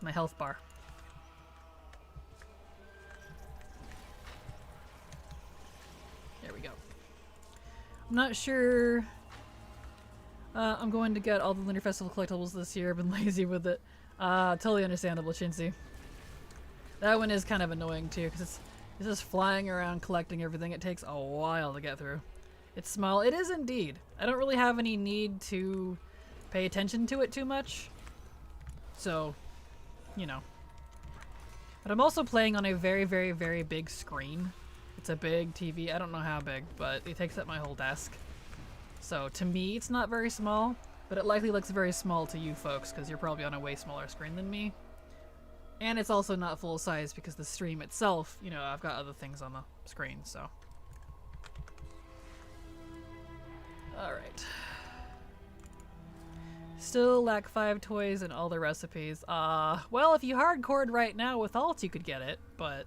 My health bar. There we go. I'm not sure. I'm going to get all the Lunar Festival collectibles this year. I've been lazy with it. Totally understandable, Chintzy. That one is kind of annoying too, because it's just flying around collecting everything. It takes a while to get through. It's small. It is indeed. I don't really have any need to pay attention to it too much. So, you know. But I'm also playing on a very, very, very big screen. It's a big TV. I don't know how big, but it takes up my whole desk. So to me, it's not very small, but it likely looks very small to you folks because you're probably on a way smaller screen than me. And it's also not full size because the stream itself, you know, I've got other things on the screen, so. Alright. Still lack 5 toys and all the recipes. Well, if you hardcored right now with alt, you could get it, but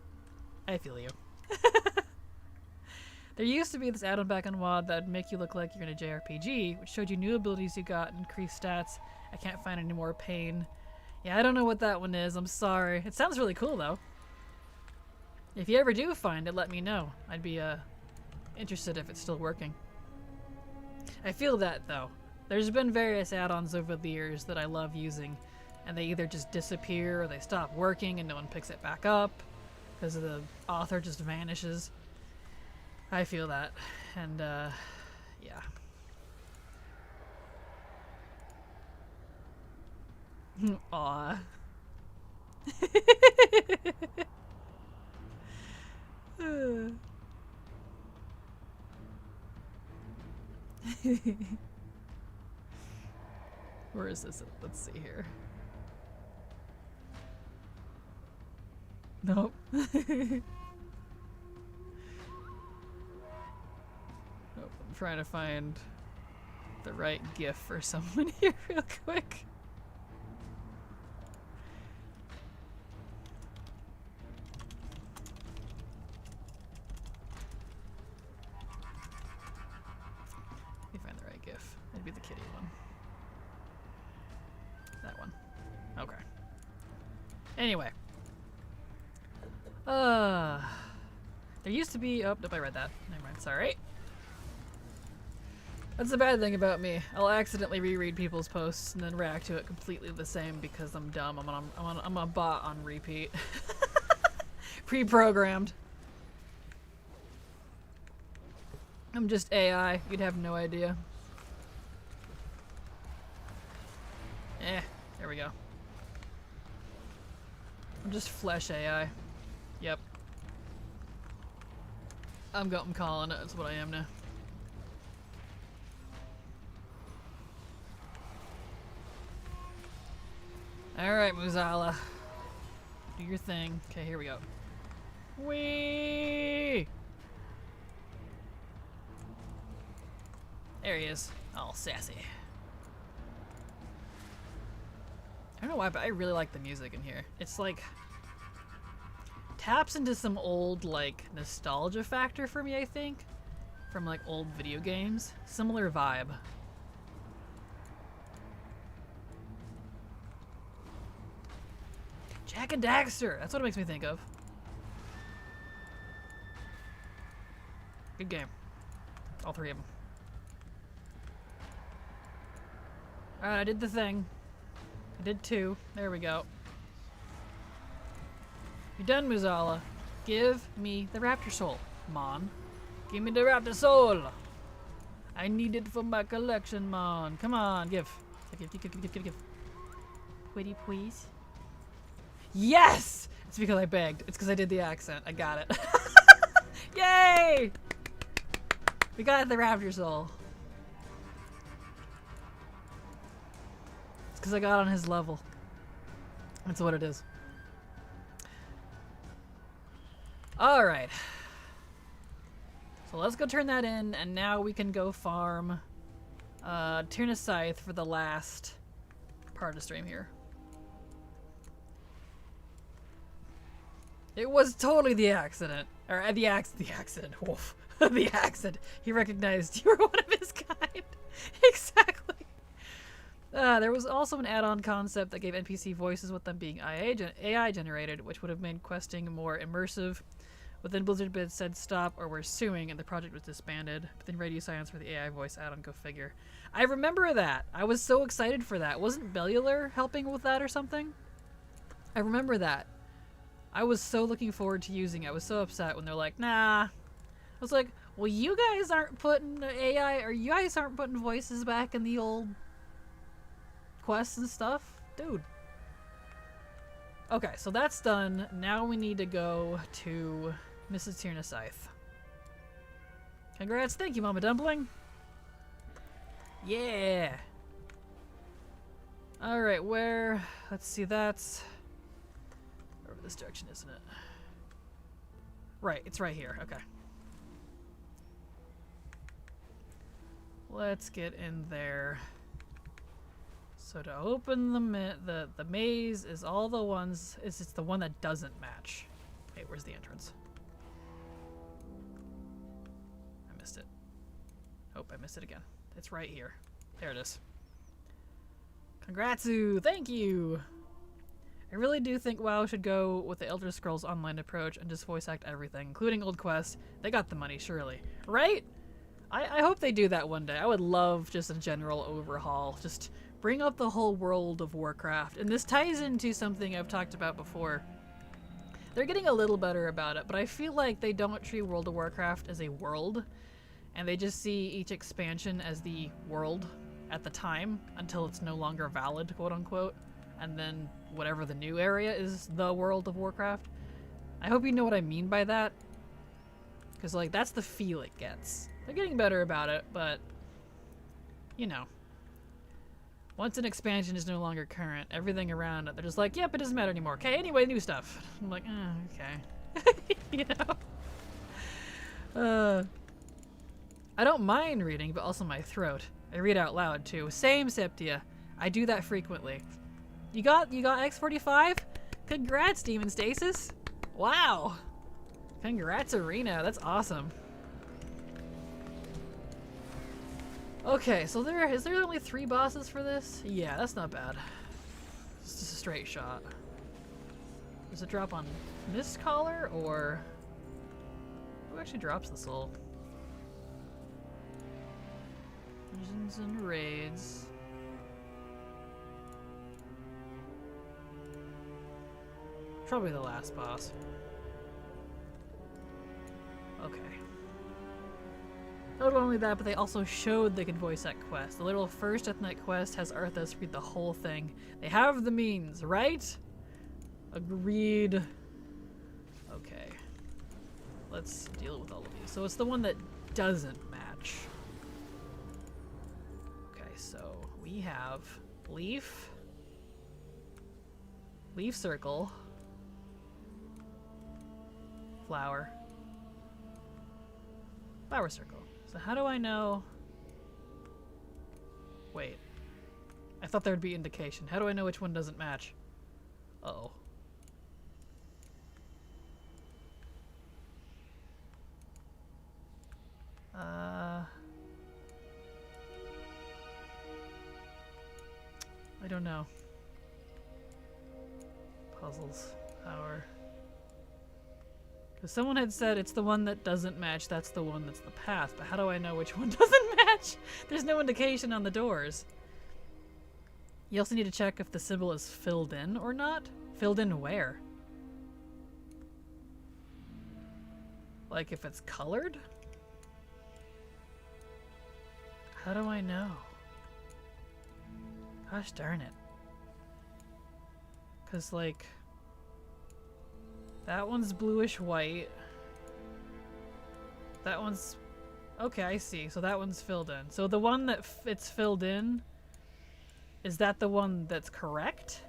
I feel you. There used to be this add-on back on WoD that would make you look like you're in a JRPG, which showed you new abilities you got and increased stats. I can't find any more pain. Yeah, I don't know what that one is. I'm sorry. It sounds really cool, though. If you ever do find it, let me know. I'd be interested if it's still working. I feel that, though. There's been various add-ons over the years that I love using, and they either just disappear or they stop working and no one picks it back up because the author just vanishes. I feel that, and yeah. Aw. Where is this? Let's see here. Nope. Nope, I'm trying to find the right GIF for someone here real quick. Let me find the right GIF. Maybe the kitty one. That one. Okay. Anyway. There used to be... Oh, nope, I read that. Never mind. Sorry. That's the bad thing about me. I'll accidentally reread people's posts and then react to it completely the same because I'm dumb. I'm a bot on repeat. Pre-programmed. I'm just AI. You'd have no idea. There we go. I'm just flesh AI. Yep. I'm calling it. That's what I am now. Alright, Muzala. Do your thing. Okay, here we go. Whee! There he is. All sassy. I don't know why, but I really like the music in here. It's like... taps into some old, like, nostalgia factor for me, I think. From, like, old video games. Similar vibe. Jak and Daxter! That's what it makes me think of. Good game. All three of them. Alright, I did the thing. I did 2. There we go. You're done, Muzala. Give me the raptor soul, Mon. Give me the raptor soul! I need it for my collection, Mon. Come on, give. Give. Pretty please. Yes! It's because I begged. It's because I did the accent. I got it. Yay! We got the raptor soul. It's because I got on his level. That's what it is. Alright. So let's go turn that in, and now we can go farm Tuna Scythe for the last part of the stream here. It was totally the accident. Or the accident. Wolf. The accident. He recognized you were one of his kind. Exactly. There was also an add-on concept that gave NPC voices with them being AI generated, which would have made questing more immersive. But then Blizzard Bid said stop or we're suing, and the project was disbanded. But then radio silence for the AI voice add-on, go figure. I remember that. I was so excited for that. Wasn't Bellular helping with that or something? I remember that. I was so looking forward to using it. I was so upset when they're like, nah. I was like, well, you guys aren't putting AI, or you guys aren't putting voices back in the old quests and stuff? Dude. Okay, so that's done. Now we need to go to Mrs. Tuna Scythe. Congrats. Thank you, Mama Dumpling. Yeah. Alright, where? Let's see, that's over this direction, isn't it? Right, it's right here. Okay. Let's get in there. So to open the maze is all the ones, it's the one that doesn't match. Wait, where's the entrance? I missed it. Oh, I missed it again. It's right here. There it is. Congratsu! Thank you! I really do think WoW should go with the Elder Scrolls Online approach and just voice act everything, including old quests. They got the money, surely. Right? I hope they do that one day. I would love just a general overhaul. Just bring up the whole world of Warcraft. And this ties into something I've talked about before. They're getting a little better about it, but I feel like they don't treat World of Warcraft as a world, and they just see each expansion as the world at the time until it's no longer valid, quote unquote, and then whatever the new area is the World of Warcraft. I hope you know what I mean by that, because like that's the feel it gets. They're getting better about it, but you know, once an expansion is no longer current, everything around it, they're just like, yep, it doesn't matter anymore. Okay, anyway, new stuff. I'm like, okay. You know? I don't mind reading, but also my throat. I read out loud, too. Same, Septia. I do that frequently. You got X45? Congrats, Demon Stasis. Wow. Congrats, Arena. That's awesome. Okay, so is there only 3 bosses for this? Yeah, that's not bad. It's just a straight shot. Does it drop on Mist Collar or Who actually drops the soul? Dungeons and raids. Probably the last boss. Okay. Not only that, but they also showed they could voice that quest. The literal first Death Knight quest has Arthas read the whole thing. They have the means, right? Agreed. Okay. Let's deal with all of these. So it's the one that doesn't match. Okay, so we have Leaf. Leaf Circle. Flower. Flower Circle. So how do I know? Wait. I thought there would be indication. How do I know which one doesn't match? Uh-oh. I don't know. Puzzles. Power. Because someone had said it's the one that doesn't match, that's the one that's the path. But how do I know which one doesn't match? There's no indication on the doors. You also need to check if the symbol is filled in or not. Filled in where? Like if it's colored? How do I know? Gosh darn it. Because, like, that one's bluish white. That one's... Okay, I see. So that one's filled in. So the one that it's filled in, is that the one that's correct?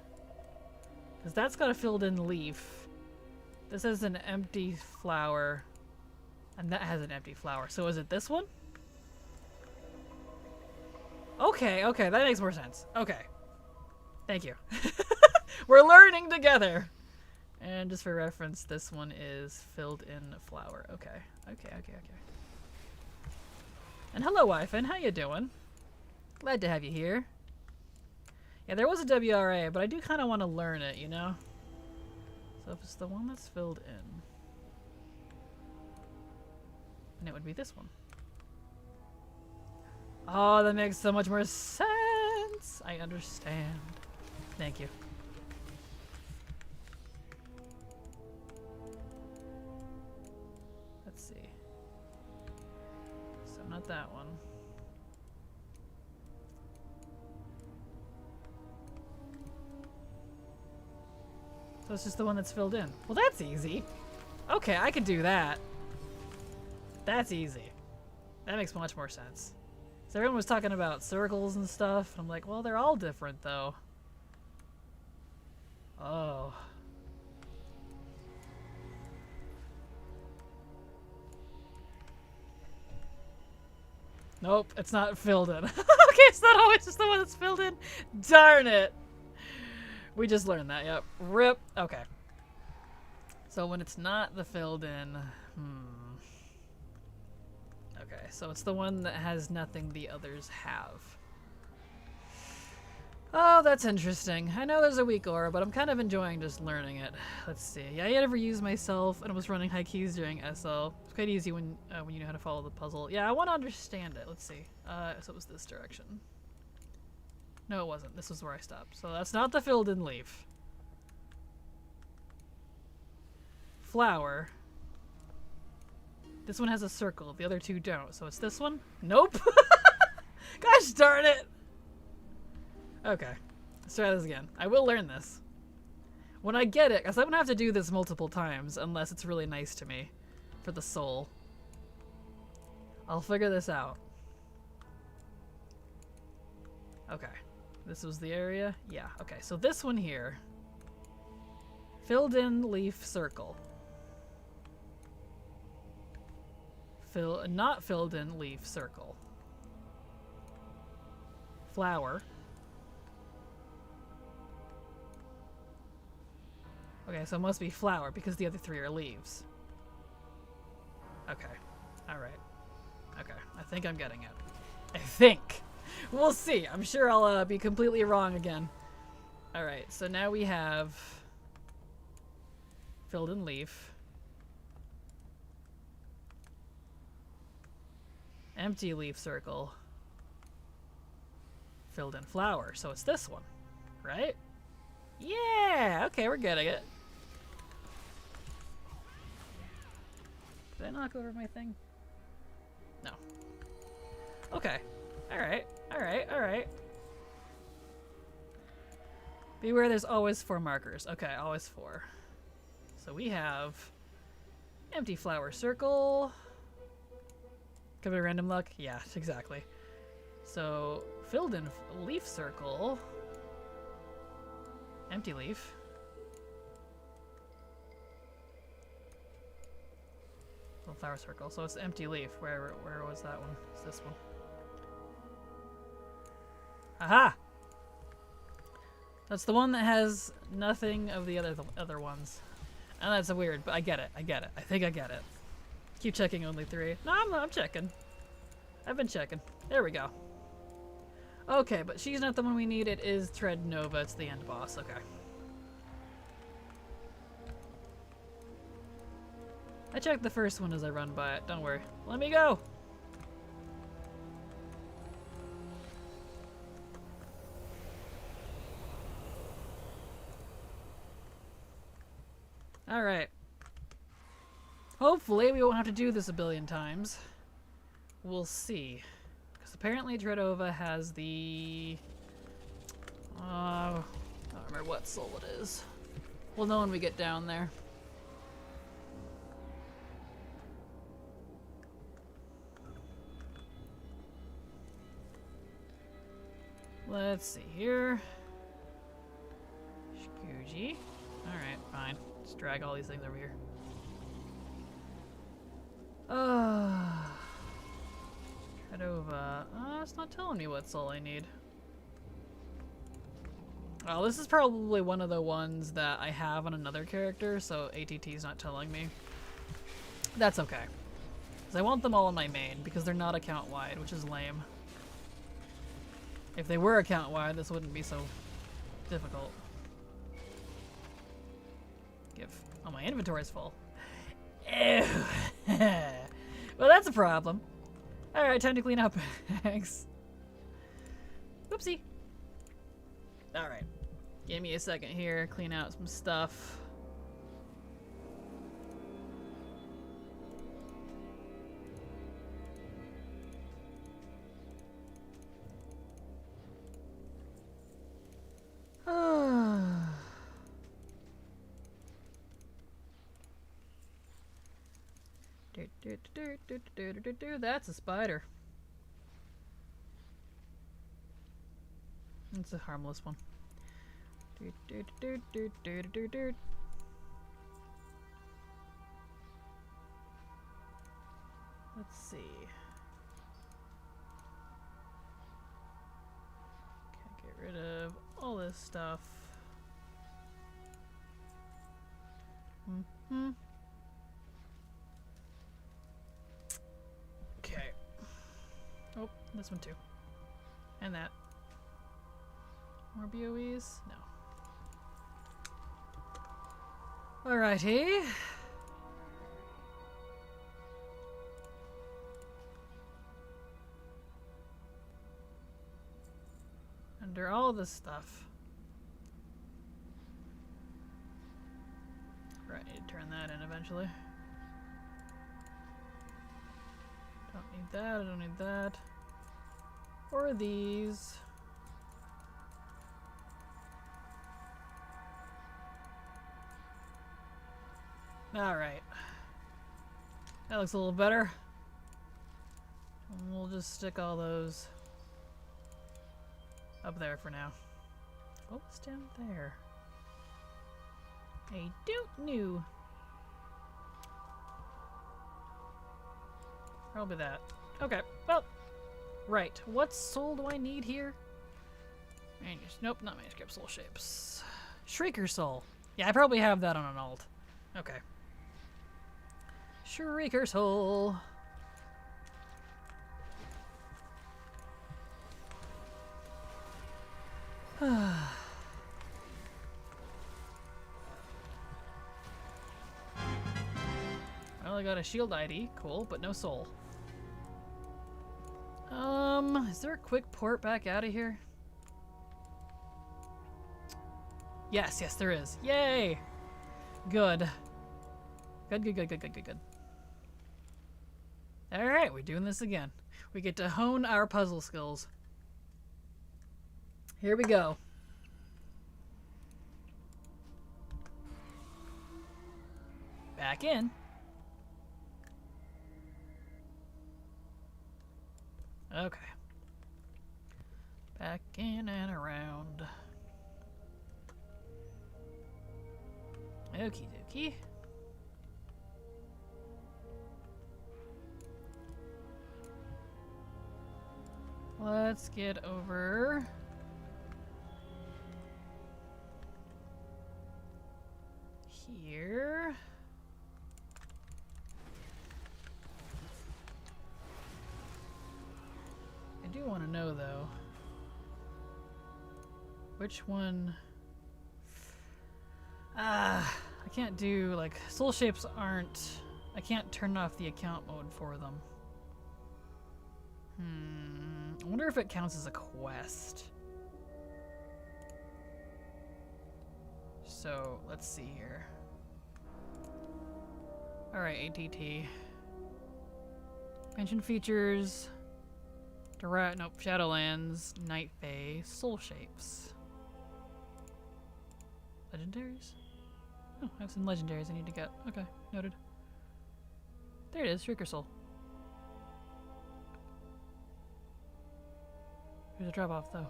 Because that's got a filled in leaf. This has an empty flower. And that has an empty flower. So is it this one? Okay, okay, that makes more sense. Okay. Thank you. We're learning together. And just for reference, this one is filled in flower. Okay, okay, okay, okay. And hello, Wyfin. How you doing? Glad to have you here. Yeah, there was a WRA, but I do kind of want to learn it, you know? So if it's the one that's filled in, then it would be this one. Oh, that makes so much more sense. I understand. Thank you. Let's see. So not that one. So it's just the one that's filled in. Well, that's easy. Okay, I could do that. That's easy. That makes much more sense. So everyone was talking about circles and stuff. And I'm like, well, they're all different, though. Oh. Nope, it's not filled in. Okay, it's not always just the one that's filled in. Darn it. We just learned that, yep. RIP. Okay. So when it's not the filled in, Okay, so it's the one that has nothing the others have. Oh, that's interesting. I know there's a weak aura, but I'm kind of enjoying just learning it. Let's see. Yeah, I never used myself, and I was running high keys during SL. It's quite easy when you know how to follow the puzzle. Yeah, I want to understand it. Let's see. So it was this direction. No, it wasn't. This was where I stopped. So that's not the filled-in leaf. Flower. This one has a circle. The other two don't. So it's this one? Nope. Gosh darn it. Okay. Let's try this again. I will learn this. When I get it, because I'm going to have to do this multiple times unless it's really nice to me for the soul. I'll figure this out. Okay. This was the area? Yeah. Okay. So this one here. Filled in leaf circle. Not filled in leaf circle. Flower. Okay, so it must be flower because the other three are leaves. Okay. Alright. Okay. I think I'm getting it. I think. We'll see. I'm sure I'll be completely wrong again. Alright, so now we have filled in leaf. Empty leaf circle. Filled in flower. So it's this one, right? Yeah! Okay, we're getting it. Did I knock over my thing? No. Okay. Alright. Alright. Alright. Beware, there's always 4 markers. Okay, always 4. So we have empty flower circle. Could be random luck? Yeah, exactly. So, filled in leaf circle. Empty leaf. Little flower circle. So it's empty leaf. Where was that one? It's this one. Aha! That's the one that has nothing of the other ones. And that's weird, but I get it. I get it. I think I get it. Keep checking only 3. No, I'm checking. I've been checking. There we go. Okay, but she's not the one we need. It is Tread Nova. It's the end boss. Okay. I checked the first one as I run by it. Don't worry. Let me go! Alright. Hopefully we won't have to do this a billion times. We'll see. Because apparently Dredova has the... I don't remember what soul it is. We'll know when we get down there. Let's see here. Shikuji. Alright, fine. Let's drag all these things over here. Dredova. It's not telling me what soul I need. Well, this is probably one of the ones that I have on another character, so ATT's not telling me. That's okay. Because I want them all in my main, because they're not account-wide, which is lame. If they were account-wide, this wouldn't be so difficult. Oh, my inventory's full. Ew. Well, that's a problem. Alright, time to clean up. Thanks. Whoopsie. Alright. Give me a second here. Clean out some stuff. That's a spider. It's a harmless one. Let's see. Can't get rid of all this stuff. Okay. Oh, this one too. And that. More BOEs? No. Alrighty. Under all this stuff. Right, I need to turn that in eventually. Don't need that, I don't need that. Or these. Alright. That looks a little better. And we'll just stick all those up there for now. What's down there? I don't know. Probably that. Okay, well, right. What soul do I need here? Nope, not manuscript soul shapes. Shrieker soul. Yeah, I probably have that on an alt. Okay. Shrieker soul. I only got a shield ID, cool, but no soul. Is there a quick port back out of here? Yes, yes, there is. Yay! Good. Good. Alright, we're doing this again. We get to hone our puzzle skills. Here we go. Back in. Okay. Back in and around. Okie dokie. Let's get over here. I do want to know though, which one. I can't do, like, soul shapes aren't, I can't turn off the account mode for them. I wonder if it counts as a quest. So, let's see here. Alright, ATT. Pension features. Nope, Shadowlands, Night Fae, soul shapes. Legendaries? Oh, I have some legendaries I need to get. Okay, noted. There it is, Shrieker Soul. Here's a drop off though.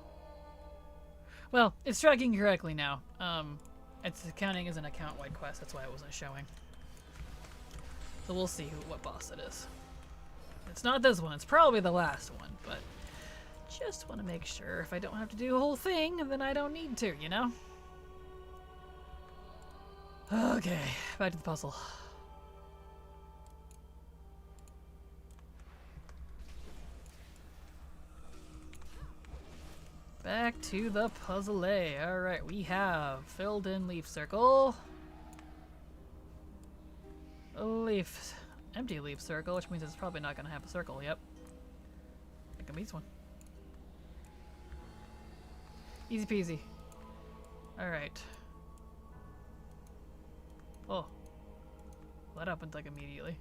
Well, it's tracking correctly now. It's counting as an account-wide quest, that's why it wasn't showing. So we'll see what boss it is. It's not this one, it's probably the last one, but just want to make sure if I don't have to do the whole thing, then I don't need to, you know? Okay, back to the puzzle. Back to the puzzle. Alright, we have filled in leaf circle. A leaf. Empty leaf circle, which means it's probably not going to have a circle. Yep. It can be this one. Easy peasy. Alright. Oh. That happened like immediately.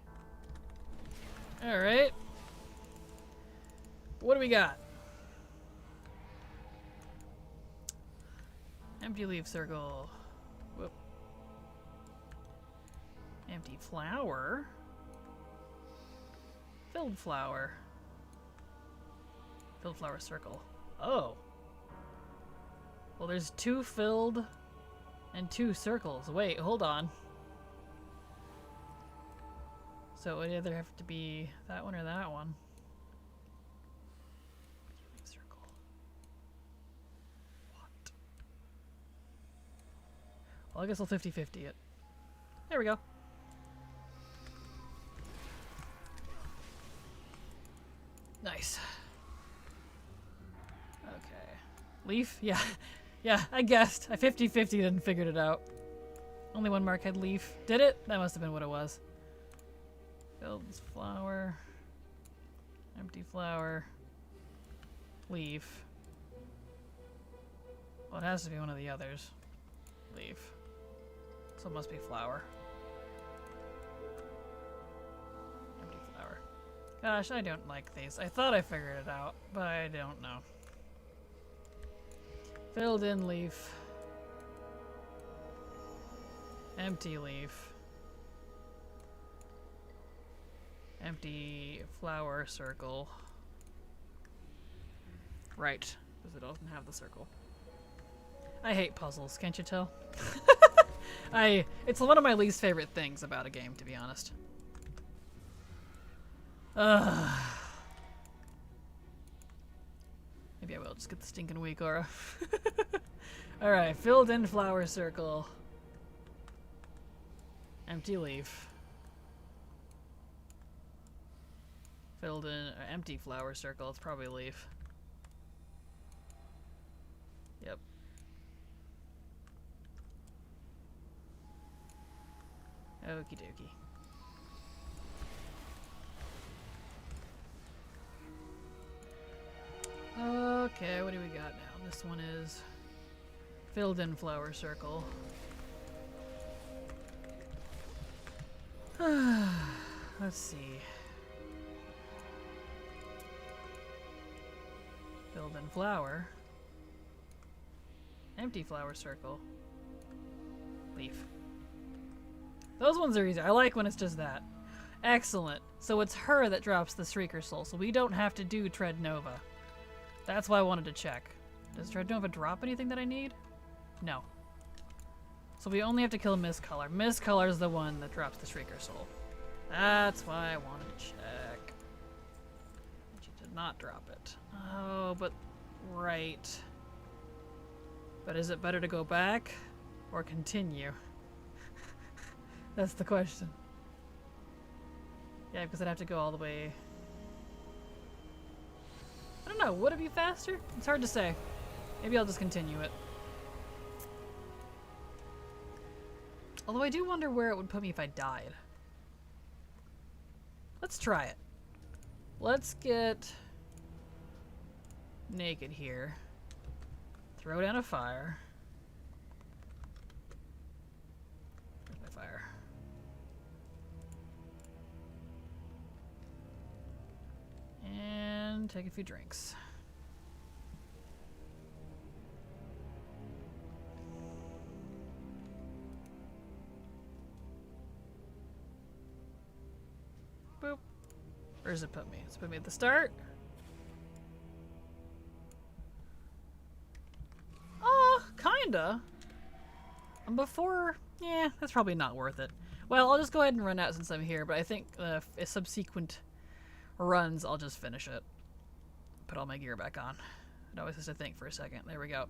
Alright. What do we got? Empty leaf circle. Whoop. Empty flower. Filled flower. Filled flower circle. Oh. Well, there's 2 filled and 2 circles. Wait, hold on. So it would either have to be that one or that one. Circle. What? Well, I guess I'll 50-50 it. There we go. Nice. Okay. Leaf? Yeah. Yeah, I guessed. I 50-50'd and figured it out. Only one mark had leaf. Did it? That must have been what it was. Filled flower. Empty flower. Leaf. Well, it has to be one of the others. Leaf. So it must be flower. Empty flower. Gosh, I don't like these. I thought I figured it out, but I don't know. Filled in leaf. Empty leaf. Empty flower circle. Right, because it doesn't have the circle. I hate puzzles, can't you tell? It's one of my least favorite things about a game, to be honest. Maybe I will just get the stinking weak aura. Alright, filled in flower circle. Empty leaf. Filled in empty flower circle. It's probably leaf. Yep. Okie dokie. Okay, what do we got now? This one is filled in flower circle. Let's see. Filled in flower. Empty flower circle. Leaf. Those ones are easy. I like when it's just that. Excellent. So it's her that drops the Shrieker Soul, so we don't have to do Tread Nova. That's why I wanted to check. Does Tread Nova drop anything that I need? No. So we only have to kill Mistcolor. Mistcolor is the one that drops the Shrieker Soul. That's why I wanted to check. She did not drop it. Oh, but... right. But is it better to go back or continue? That's the question. Yeah, because I'd have to go all the way... I don't know, would it be faster? It's hard to say. Maybe I'll just continue it. Although I do wonder where it would put me if I died. Let's try it. Let's get naked here. Throw down a fire. Where's my fire? And take a few drinks. Boop. Where does it put me? Does it put me at the start? Kinda. Before, yeah, that's probably not worth it. Well, I'll just go ahead and run out since I'm here, but I think subsequent runs, I'll just finish it. Put all my gear back on. It always has to think for a second. There we go.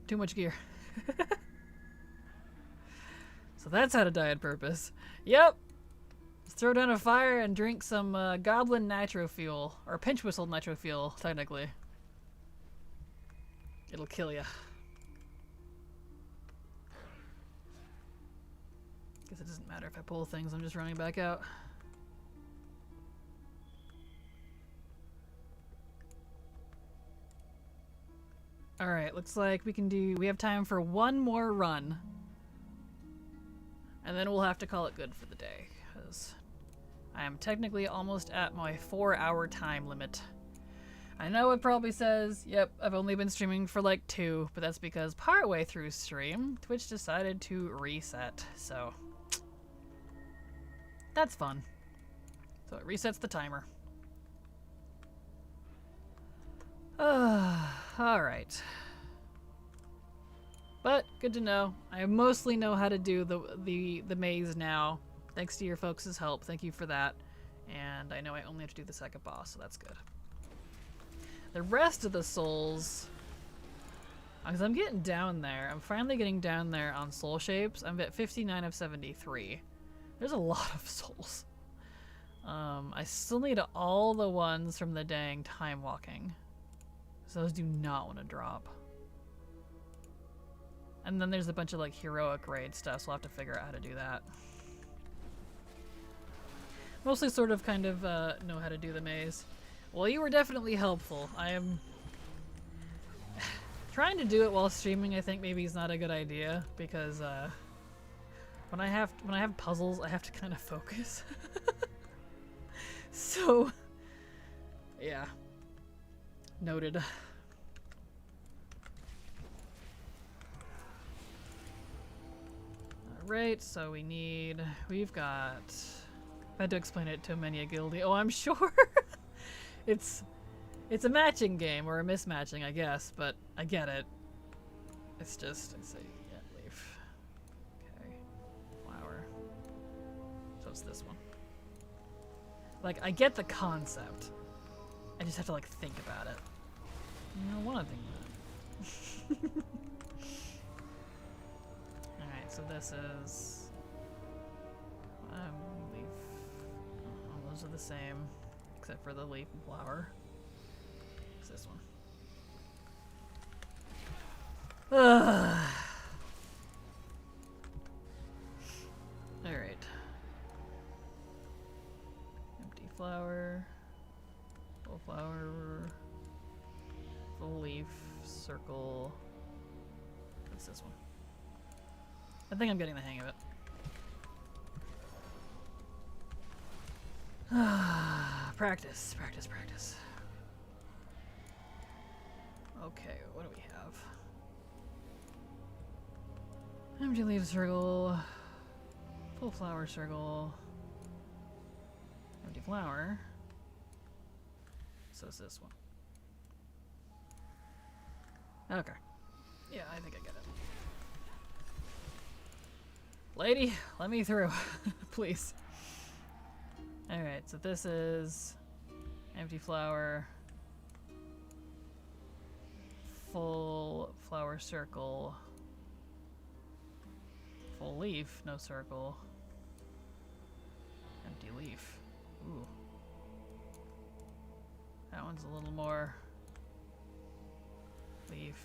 Too much gear. So that's how to die on purpose. Yep. Let's throw down a fire and drink some goblin nitro fuel. Or pinch whistle nitro fuel, technically. It'll kill ya. Guess it doesn't matter if I pull things, I'm just running back out. Alright, looks like we have time for one more run. And then we'll have to call it good for the day, because I am technically almost at my 4-hour time limit. I know it probably says, yep, I've only been streaming for like 2, but that's because partway through stream, Twitch decided to reset, so that's fun. So it resets the timer. Alright. But, good to know. I mostly know how to do the maze now, thanks to your folks' help. Thank you for that. And I know I only have to do the second boss, so that's good. The rest of the souls, because I'm getting down there. I'm finally getting down there on soul shapes. I'm at 59 of 73. There's a lot of souls. I still need all the ones from the dang time walking. So those do not want to drop. And then there's a bunch of like heroic raid stuff, so I'll have to figure out how to do that. Mostly sort of kind of know how to do the maze. Well, you were definitely helpful. I am trying to do it while streaming. I think maybe is not a good idea because when I have puzzles, I have to kind of focus. So, yeah, noted. All right, so we've got. I had to explain it to many a guildie. Oh, I'm sure. It's a matching game, or a mismatching, I guess, but I get it. It's just, let's see, yeah, leaf. Okay, flower. So it's this one. Like, I get the concept. I just have to, like, think about it. You don't want to think about it. Alright, so this is... leaf. Oh, those are the same. Except for the leaf and flower. It's this one. Alright. Empty flower. Full flower. leaf, circle. What's this one? I think I'm getting the hang of it. Practice, practice, practice. Okay, what do we have? Empty leaf circle, full flower circle, empty flower. So it's this one. Okay. Yeah, I think I get it. Lady, let me through. Please. Alright, so this is empty flower, full flower circle, full leaf, no circle, empty leaf. Ooh. That one's a little more leaf,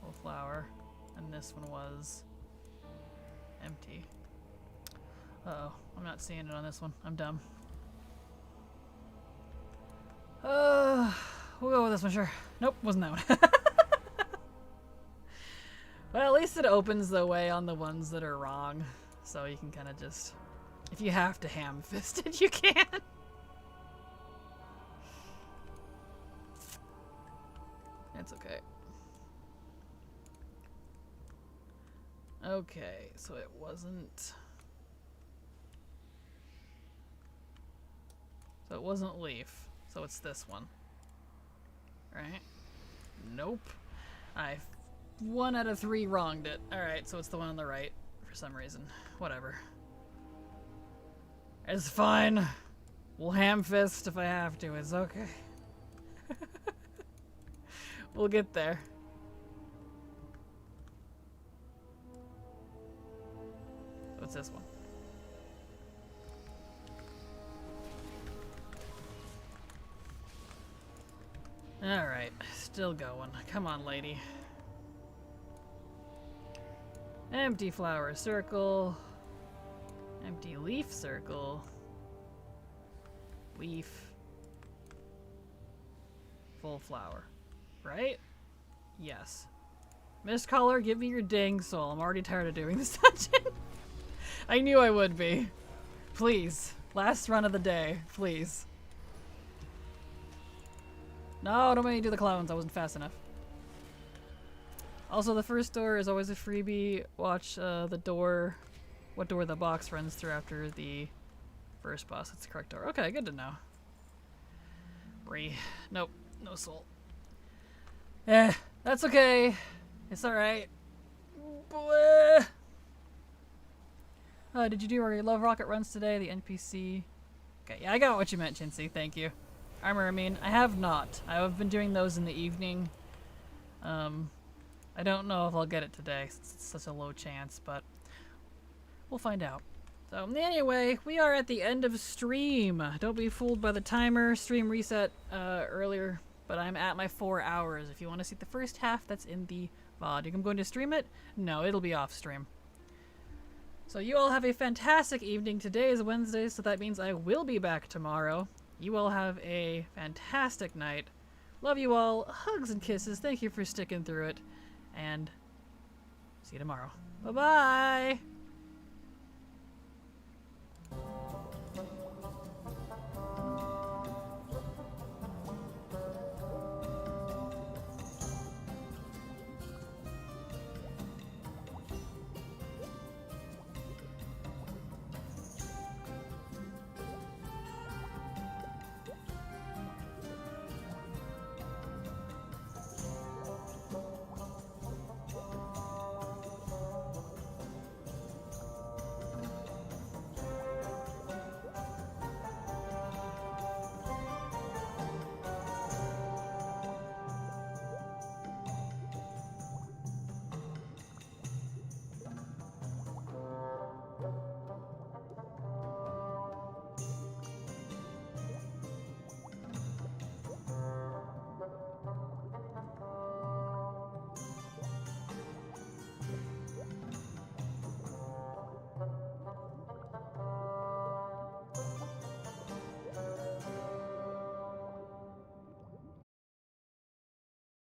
full flower, and this one was empty. Uh-oh, I'm not seeing it on this one. I'm dumb. We'll go with this one, sure. Nope, wasn't that one. Well, at least it opens the way on the ones that are wrong. So you can kind of just... If you have to ham-fist it, you can. It's okay. Okay, so it wasn't... So it wasn't leaf, so it's this one. Right? Nope. I 1 out of 3 wronged it. Alright, so it's the one on the right for some reason. Whatever. It's fine. We'll ham fist if I have to. It's okay. We'll get there. What's this one? Alright, still going. Come on, lady. Empty flower circle. Empty leaf circle. Leaf. Full flower. Right? Yes. Mist Caller, give me your dang soul. I'm already tired of doing this dungeon. I knew I would be. Please. Last run of the day. Please. No, don't make me do the clowns. I wasn't fast enough. Also, the first door is always a freebie. Watch the door, what door the box runs through after the first boss. It's the correct door. Okay, good to know. Nope, no soul. That's okay. It's alright. Did you do our Love Rocket runs today? The NPC. Okay, yeah, I got what you meant, Chintzy. Thank you. Armor, I mean, I have not. I have been doing those in the evening. I don't know if I'll get it today. It's such a low chance, but we'll find out. So anyway, we are at the end of stream. Don't be fooled by the timer. Stream reset earlier, but I'm at my 4 hours. If you want to see the first half, that's in the VoD. I'm going to stream it? No, it'll be off stream. So you all have a fantastic evening. Today is Wednesday, so that means I will be back tomorrow. You all have a fantastic night. Love you all. Hugs and kisses. Thank you for sticking through it. And see you tomorrow. Bye-bye.